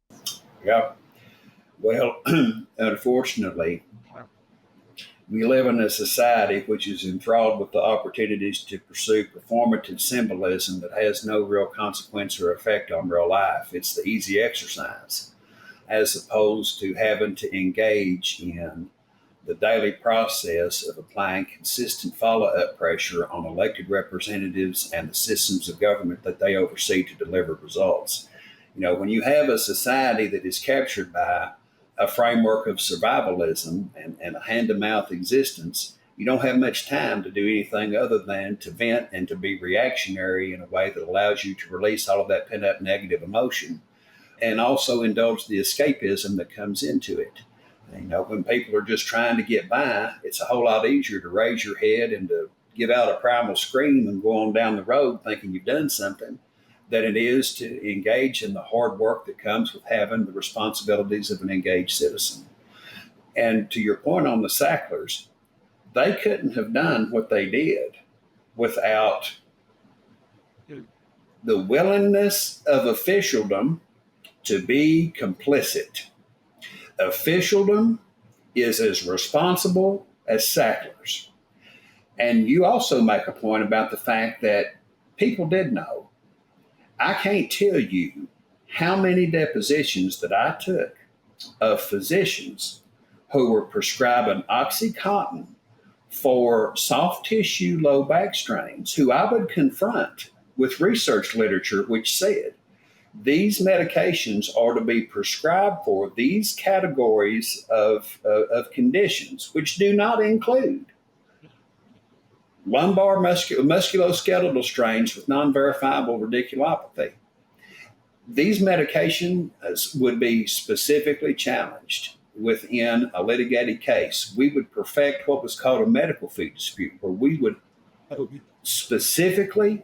Speaker 3: Yeah. Well, unfortunately, we live in a society which is enthralled with the opportunities to pursue performative symbolism that has no real consequence or effect on real life. It's the easy exercise, as opposed to having to engage in the daily process of applying consistent follow up pressure on elected representatives and the systems of government that they oversee to deliver results. When you have a society that is captured by a framework of survivalism and a hand to mouth existence, you don't have much time to do anything other than to vent and to be reactionary in a way that allows you to release all of that pent up negative emotion and also indulge the escapism that comes into it. When people are just trying to get by, it's a whole lot easier to raise your head and to give out a primal scream and go on down the road thinking you've done something than it is to engage in the hard work that comes with having the responsibilities of an engaged citizen. And to your point on the Sacklers, they couldn't have done what they did without the willingness of officialdom to be complicit. Officialdom is as responsible as Sacklers. And you also make a point about the fact that people did know. I can't tell you how many depositions that I took of physicians who were prescribing OxyContin for soft tissue low back strains, who I would confront with research literature which said these medications are to be prescribed for these categories of conditions, which do not include lumbar musculoskeletal strains with non-verifiable radiculopathy. These medications would be specifically challenged within a litigated case. We would perfect what was called a medical fee dispute, where we would specifically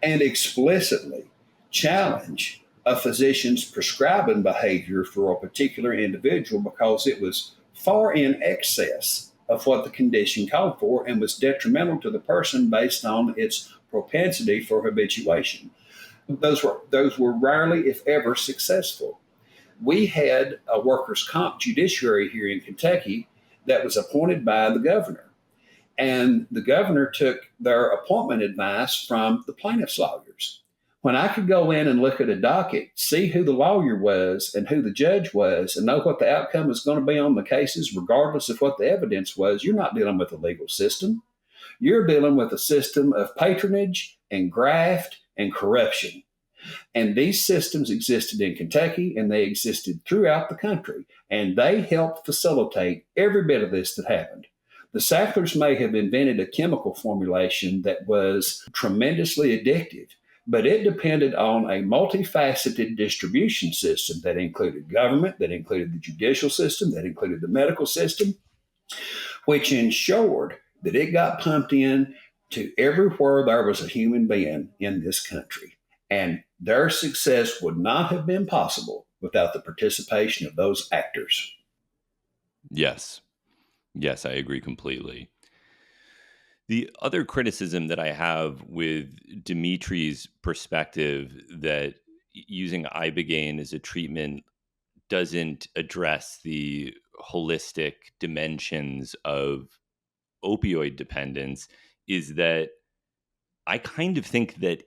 Speaker 3: and explicitly challenge a physician's prescribing behavior for a particular individual because it was far in excess of what the condition called for and was detrimental to the person based on its propensity for habituation. Those were rarely, if ever, successful. We had a workers' comp judiciary here in Kentucky that was appointed by the governor. And the governor took their appointment advice from the plaintiff's lawyers. When I could go in and look at a docket, see who the lawyer was and who the judge was, and know what the outcome was going to be on the cases, regardless of what the evidence was, you're not dealing with a legal system. You're dealing with a system of patronage and graft and corruption. And these systems existed in Kentucky and they existed throughout the country. And they helped facilitate every bit of this that happened. The Sacklers may have invented a chemical formulation that was tremendously addictive, but it depended on a multifaceted distribution system that included government, that included the judicial system, that included the medical system, which ensured that it got pumped in to everywhere there was a human being in this country. And their success would not have been possible without the participation of those actors.
Speaker 1: Yes. Yes, I agree completely. The other criticism that I have with Dimitri's perspective that using Ibogaine as a treatment doesn't address the holistic dimensions of opioid dependence is that I kind of think that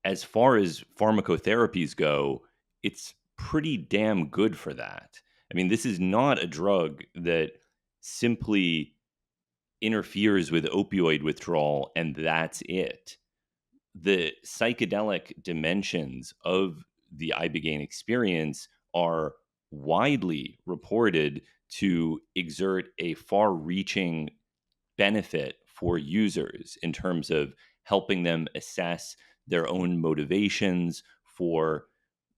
Speaker 1: as far as pharmacotherapies go, it's pretty damn good for that. I mean, this is not a drug that simply interferes with opioid withdrawal and that's it. The psychedelic dimensions of the Ibogaine experience are widely reported to exert a far reaching benefit for users in terms of helping them assess their own motivations for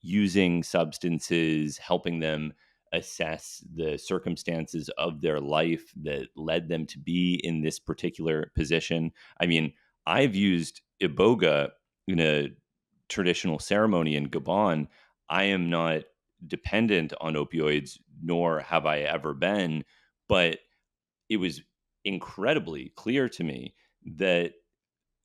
Speaker 1: using substances, helping them assess the circumstances of their life that led them to be in this particular position. I mean, I've used Iboga in a traditional ceremony in Gabon. I am not dependent on opioids, nor have I ever been, but it was incredibly clear to me that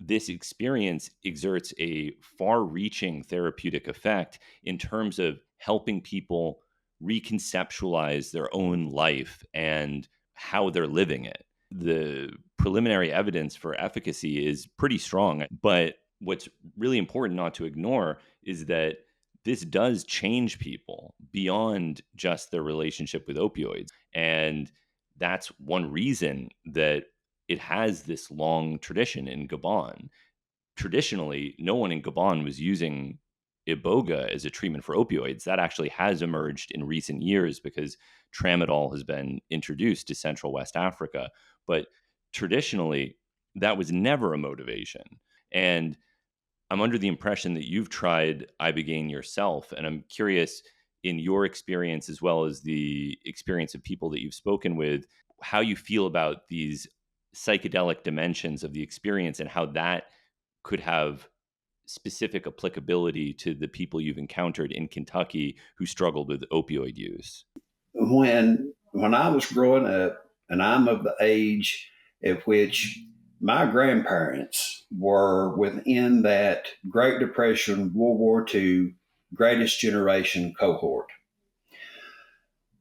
Speaker 1: this experience exerts a far reaching therapeutic effect in terms of helping people reconceptualize their own life and how they're living it. The preliminary evidence for efficacy is pretty strong, but what's really important not to ignore is that this does change people beyond just their relationship with opioids. And that's one reason that it has this long tradition in Gabon. Traditionally, no one in Gabon was using Iboga as a treatment for opioids. That actually has emerged in recent years because tramadol has been introduced to Central West Africa. But traditionally, that was never a motivation. And I'm under the impression that you've tried Ibogaine yourself, and I'm curious, in your experience as well as the experience of people that you've spoken with, how you feel about these psychedelic dimensions of the experience and how that could have specific applicability to the people you've encountered in Kentucky who struggled with opioid use.
Speaker 3: When I was growing up, and I'm of the age at which my grandparents were within that Great Depression, World War II, greatest generation cohort.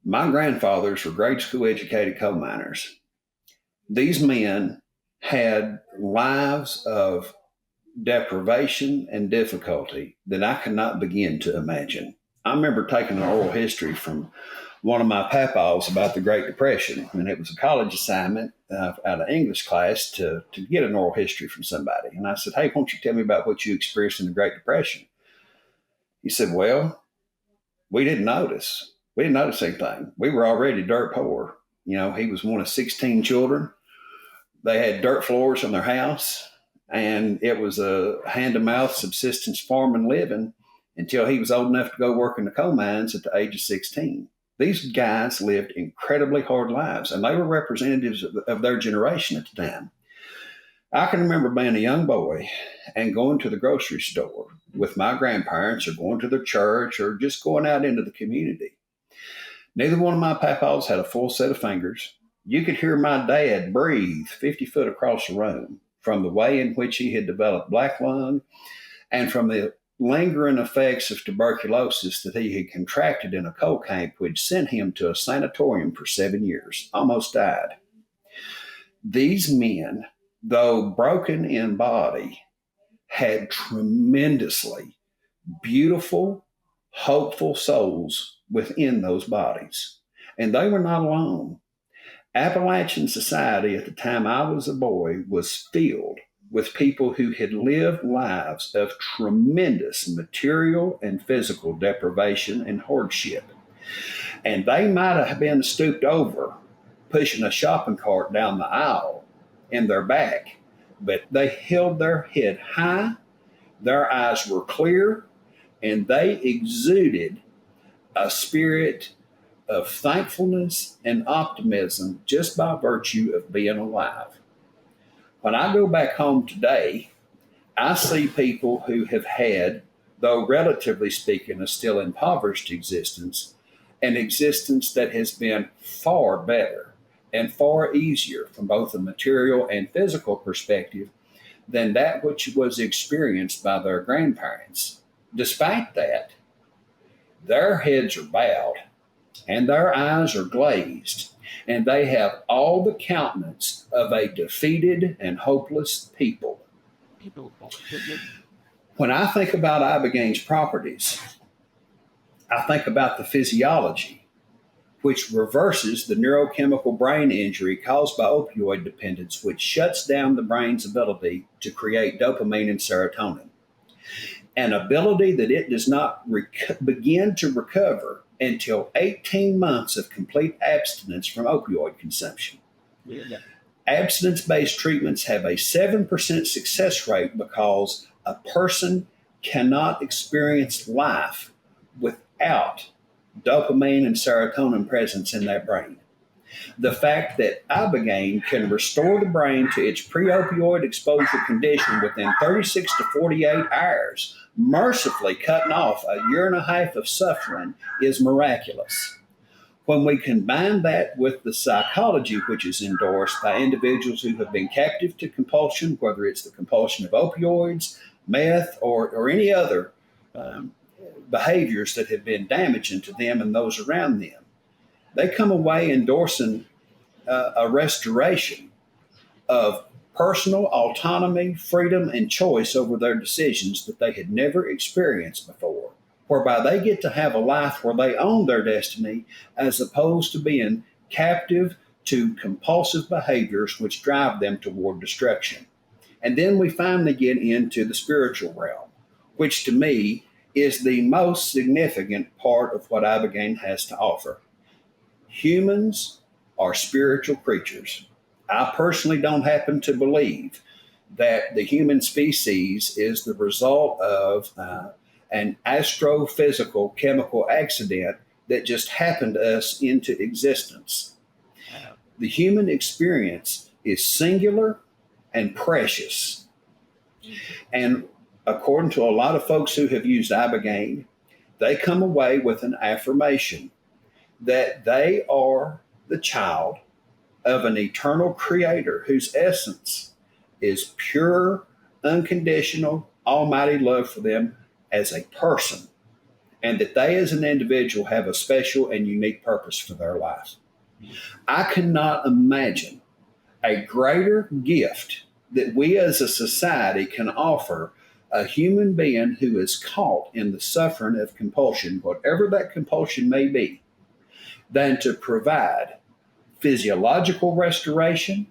Speaker 3: My grandfathers were grade school educated coal miners. These men had lives of deprivation and difficulty that I cannot begin to imagine. I remember taking an oral history from one of my papaws about the Great Depression, and it was a college assignment out of English class to get an oral history from somebody. And I said, "Hey, won't you tell me about what you experienced in the Great Depression?" He said, "Well, we didn't notice. We didn't notice anything. We were already dirt poor." You know, he was one of 16 children. They had dirt floors in their house, and it was a hand to mouth subsistence farming living until he was old enough to go work in the coal mines at the age of 16. These guys lived incredibly hard lives, and they were representatives of their generation at the time. I can remember being a young boy and going to the grocery store with my grandparents or going to the church or just going out into the community. Neither one of my papaws had a full set of fingers. You could hear my dad breathe 50 foot across the room from the way in which he had developed black lung and from the lingering effects of tuberculosis that he had contracted in a coal camp, which sent him to a sanatorium for 7 years, almost died. These men, though broken in body, had tremendously beautiful, hopeful souls within those bodies. And they were not alone. Appalachian society at the time I was a boy was filled with people who had lived lives of tremendous material and physical deprivation and hardship. And they might have been stooped over pushing a shopping cart down the aisle in their back, but they held their head high, their eyes were clear, and they exuded a spirit of thankfulness and optimism just by virtue of being alive. When I go back home today, I see people who have had, though relatively speaking, a still impoverished existence, an existence that has been far better and far easier from both a material and physical perspective than that which was experienced by their grandparents. Despite that, their heads are bowed and their eyes are glazed, and they have all the countenance of a defeated and hopeless people. When I think about Ibogaine's properties, I think about the physiology, which reverses the neurochemical brain injury caused by opioid dependence, which shuts down the brain's ability to create dopamine and serotonin, an ability that it does not begin to recover until 18 months of complete abstinence from opioid consumption. Yeah. Abstinence based treatments have a 7% success rate because a person cannot experience life without dopamine and serotonin presence in their brain. The fact that Ibogaine can restore the brain to its pre opioid exposure condition within 36 to 48 hours, mercifully cutting off a year and a half of suffering, is miraculous. When we combine that with the psychology which is endorsed by individuals who have been captive to compulsion, whether it's the compulsion of opioids, meth, or any other behaviors that have been damaging to them and those around them, they come away endorsing a restoration of personal autonomy, freedom, and choice over their decisions that they had never experienced before, whereby they get to have a life where they own their destiny as opposed to being captive to compulsive behaviors which drive them toward destruction. And then we finally get into the spiritual realm, which to me is the most significant part of what Ibogaine has to offer. Humans are spiritual creatures. I personally don't happen to believe that the human species is the result of an astrophysical chemical accident that just happened to us into existence. The human experience is singular and precious. And according to a lot of folks who have used Ibogaine, they come away with an affirmation that they are the child of an eternal creator whose essence is pure, unconditional, almighty love for them as a person, and that they as an individual have a special and unique purpose for their life. I cannot imagine a greater gift that we as a society can offer a human being who is caught in the suffering of compulsion, whatever that compulsion may be, than to provide physiological restoration,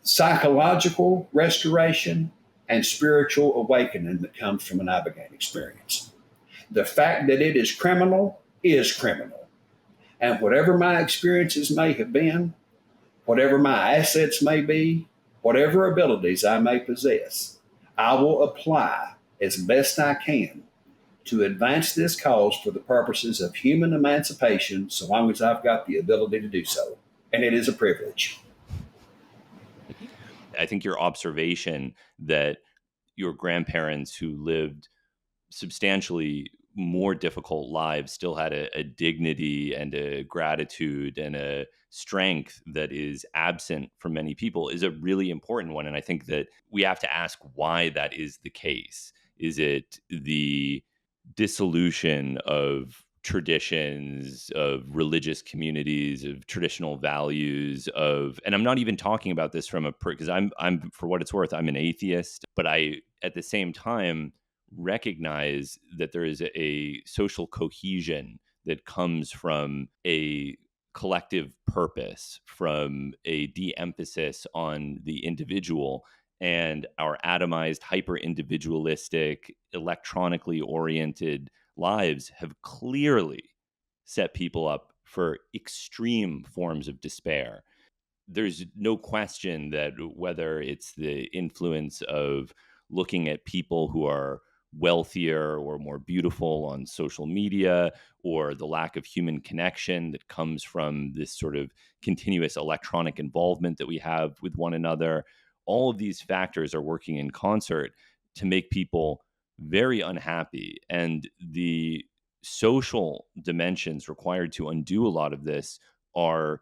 Speaker 3: psychological restoration, and spiritual awakening that comes from an Ibogaine experience. The fact that it is criminal is criminal. And whatever my experiences may have been, whatever my assets may be, whatever abilities I may possess, I will apply as best I can to advance this cause for the purposes of human emancipation, so long as I've got the ability to do so. And it is a privilege.
Speaker 1: I think your observation that your grandparents who lived substantially more difficult lives still had a dignity and a gratitude and a strength that is absent from many people is a really important one. And I think that we have to ask why that is the case. Is it the dissolution of traditions, of religious communities, of traditional values, and I'm not even talking about this from because I'm for what it's worth, I'm an atheist, but I at the same time recognize that there is a social cohesion that comes from a collective purpose, from a de-emphasis on the individual, and our atomized, hyper individualistic, electronically oriented lives have clearly set people up for extreme forms of despair. There's no question that whether it's the influence of looking at people who are wealthier or more beautiful on social media, or the lack of human connection that comes from this sort of continuous electronic involvement that we have with one another, all of these factors are working in concert to make people very unhappy. And the social dimensions required to undo a lot of this are,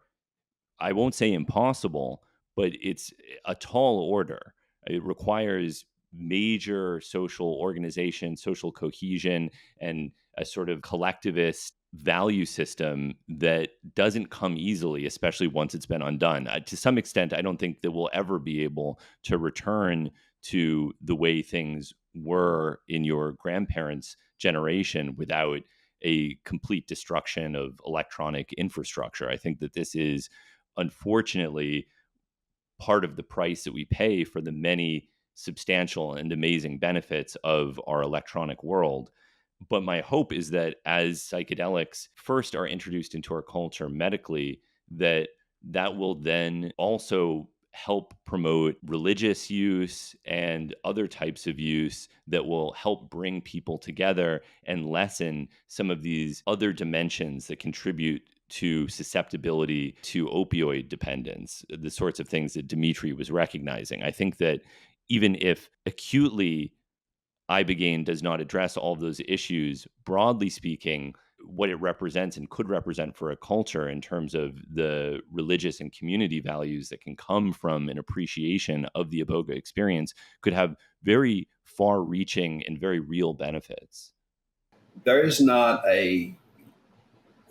Speaker 1: I won't say impossible, but it's a tall order. It requires major social organization, social cohesion, and a sort of collectivist value system that doesn't come easily, especially once it's been undone. To some extent, I don't think that we'll ever be able to return to the way things were in your grandparents' generation without a complete destruction of electronic infrastructure. I think that this is unfortunately part of the price that we pay for the many substantial and amazing benefits of our electronic world. But my hope is that as psychedelics first are introduced into our culture medically, that will then also help promote religious use and other types of use that will help bring people together and lessen some of these other dimensions that contribute to susceptibility to opioid dependence, the sorts of things that Dimitri was recognizing. I think that even if acutely Ibogaine does not address all of those issues, broadly speaking, what it represents and could represent for a culture in terms of the religious and community values that can come from an appreciation of the Iboga experience could have very far reaching and very real benefits.
Speaker 3: There is not a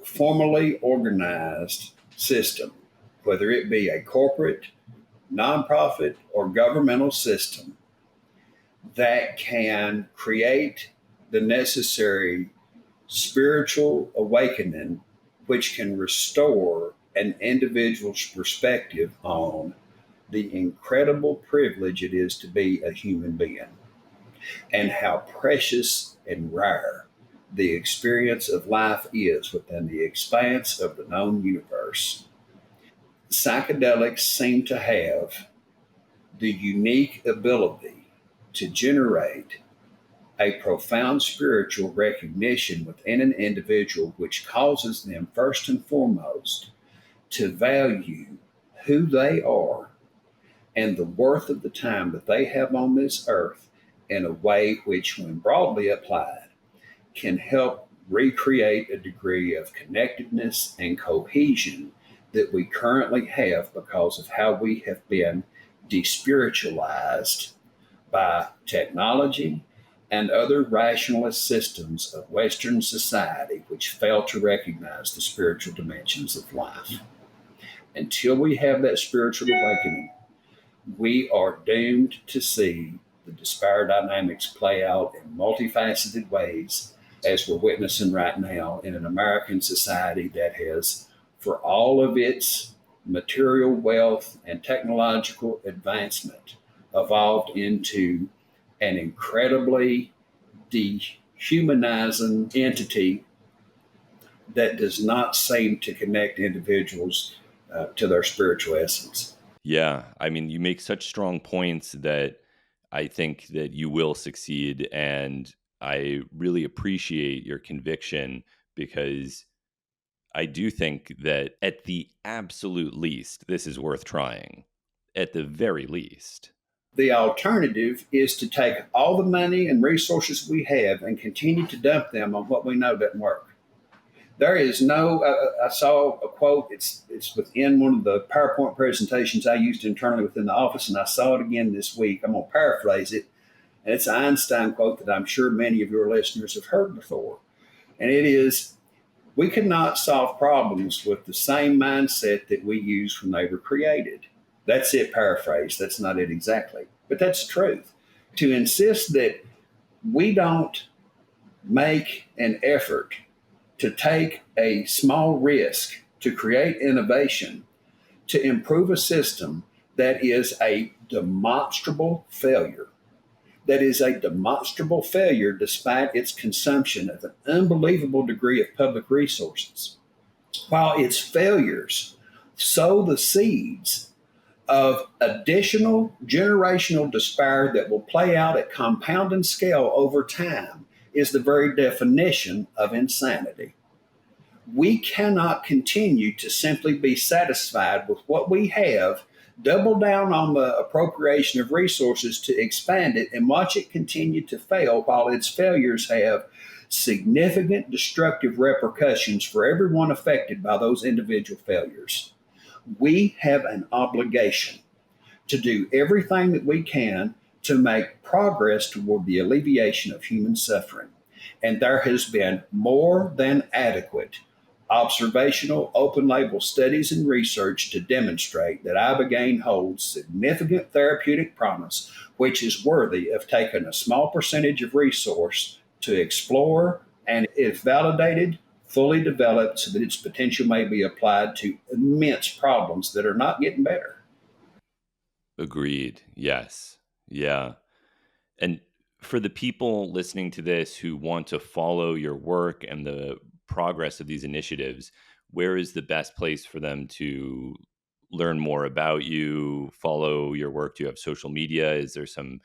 Speaker 3: formally organized system, whether it be a corporate, nonprofit, or governmental system, that can create the necessary spiritual awakening which can restore an individual's perspective on the incredible privilege it is to be a human being and how precious and rare the experience of life is within the expanse of the known universe. Psychedelics seem to have the unique ability to generate a profound spiritual recognition within an individual, which causes them, first and foremost, to value who they are and the worth of the time that they have on this earth in a way which, when broadly applied, can help recreate a degree of connectedness and cohesion that we currently have because of how we have been despiritualized by technology and other rationalist systems of Western society which fail to recognize the spiritual dimensions of life. Until we have that spiritual awakening, we are doomed to see the disparate dynamics play out in multifaceted ways, as we're witnessing right now in an American society that has, for all of its material wealth and technological advancement, evolved into an incredibly dehumanizing entity that does not seem to connect individuals to their spiritual essence.
Speaker 1: Yeah, I mean, you make such strong points that I think that you will succeed. And I really appreciate your conviction because I do think that at the absolute least, this is worth trying. At the very least.
Speaker 3: The alternative is to take all the money and resources we have and continue to dump them on what we know doesn't work. There is no, I saw a quote, it's within one of the PowerPoint presentations I used internally within the office, and I saw it again this week. I'm going to paraphrase it. And it's an Einstein quote that I'm sure many of your listeners have heard before. And it is, we cannot solve problems with the same mindset that we used when they were created. That's it paraphrased. That's not it exactly. But that's the truth. To insist that we don't make an effort to take a small risk to create innovation, to improve a system that is a demonstrable failure, despite its consumption of an unbelievable degree of public resources, while its failures sow the seeds of additional generational despair that will play out at compounding scale over time, is the very definition of insanity. We cannot continue to simply be satisfied with what we have, double down on the appropriation of resources to expand it, and watch it continue to fail while its failures have significant destructive repercussions for everyone affected by those individual failures. We have an obligation to do everything that we can to make progress toward the alleviation of human suffering. And there has been more than adequate observational open label studies and research to demonstrate that Ibogaine holds significant therapeutic promise, which is worthy of taking a small percentage of resource to explore, And if validated, fully developed so that its potential may be applied to immense problems that are not getting better.
Speaker 1: Agreed. Yes. Yeah. And for the people listening to this who want to follow your work and the progress of these initiatives, where is the best place for them to learn more about you, follow your work? Do you have social media? Is there some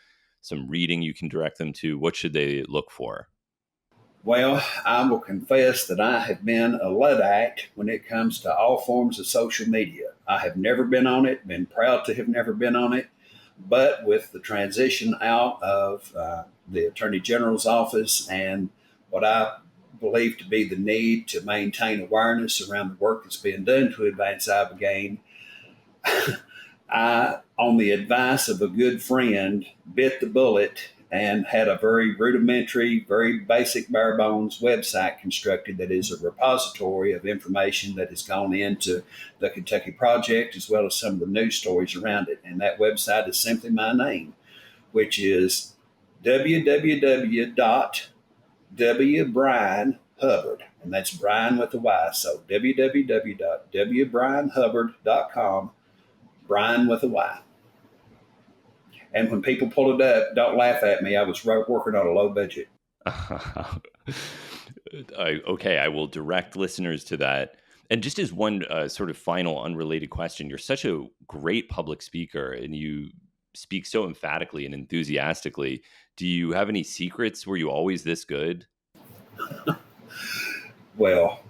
Speaker 1: reading you can direct them to? What should they look for?
Speaker 3: Well, I will confess that I have been a Luddite when it comes to all forms of social media. I have never been on it, been proud to have never been on it. But with the transition out of the Attorney General's office and what I believe to be the need to maintain awareness around the work that's being done to advance Ibogaine, I, on the advice of a good friend, bit the bullet and had a very rudimentary, very basic, bare bones website constructed that is a repository of information that has gone into the Kentucky Project as well as some of the news stories around it. And that website is simply my name, which is www.wbryanhubbard. And that's Bryan with a Y. So www.wbryanhubbard.com, Bryan with a Y. And when people pull it up, don't laugh at me. I was working on a low budget.
Speaker 1: Okay, I will direct listeners to that. And just as one sort of final unrelated question, you're such a great public speaker and you speak so emphatically and enthusiastically. Do you have any secrets? Were you always this good?
Speaker 3: Well,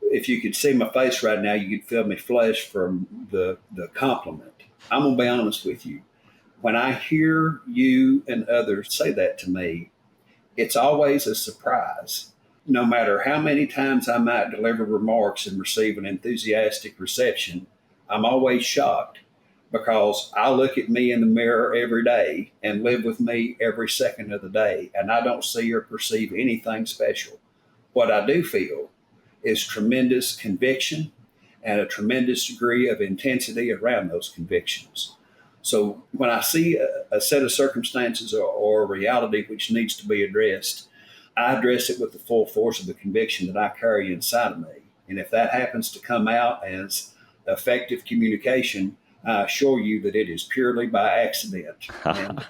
Speaker 3: if you could see my face right now, you could feel me flush from the compliment. I'm going to be honest with you. When I hear you and others say that to me, it's always a surprise. No matter how many times I might deliver remarks and receive an enthusiastic reception, I'm always shocked because I look at me in the mirror every day and live with me every second of the day, and I don't see or perceive anything special. What I do feel is tremendous conviction and a tremendous degree of intensity around those convictions. So when I see a set of circumstances or a reality which needs to be addressed, I address it with the full force of the conviction that I carry inside of me. And if that happens to come out as effective communication, I assure you that it is purely by accident. And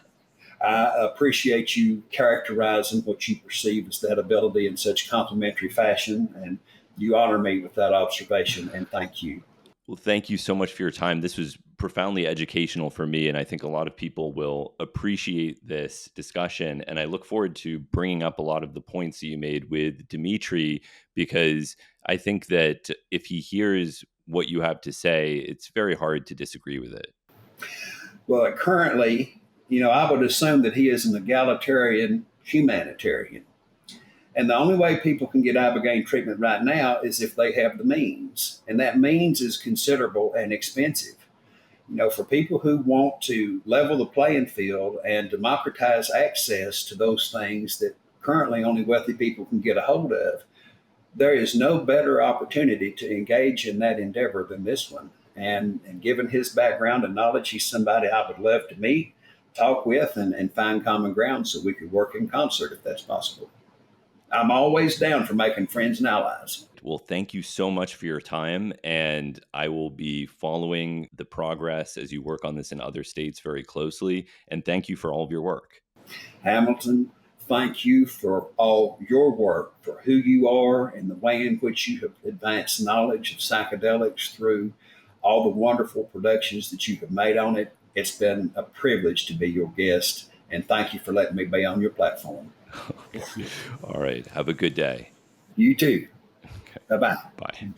Speaker 3: I appreciate you characterizing what you perceive as that ability in such complimentary fashion. And you honor me with that observation, and thank you.
Speaker 1: Well, thank you so much for your time. This was profoundly educational for me, and I think a lot of people will appreciate this discussion. And I look forward to bringing up a lot of the points that you made with Dimitri, because I think that if he hears what you have to say, it's very hard to disagree with it.
Speaker 3: Well, currently, I would assume that he is an egalitarian humanitarian. And the only way people can get Ibogaine treatment right now is if they have the means. And that means is considerable and expensive. For people who want to level the playing field and democratize access to those things that currently only wealthy people can get a hold of, there is no better opportunity to engage in that endeavor than this one. And given his background and knowledge, he's somebody I would love to meet, talk with, and find common ground so we could work in concert if that's possible. I'm always down for making friends and allies.
Speaker 1: Well, thank you so much for your time. And I will be following the progress as you work on this in other states very closely. And thank you for all of your work.
Speaker 3: Hamilton, thank you for all your work, for who you are and the way in which you have advanced knowledge of psychedelics through all the wonderful productions that you have made on it. It's been a privilege to be your guest. And thank you for letting me be on your platform.
Speaker 1: All right. Have a good day.
Speaker 3: You too.
Speaker 1: Okay.
Speaker 3: Bye-bye.
Speaker 1: Bye.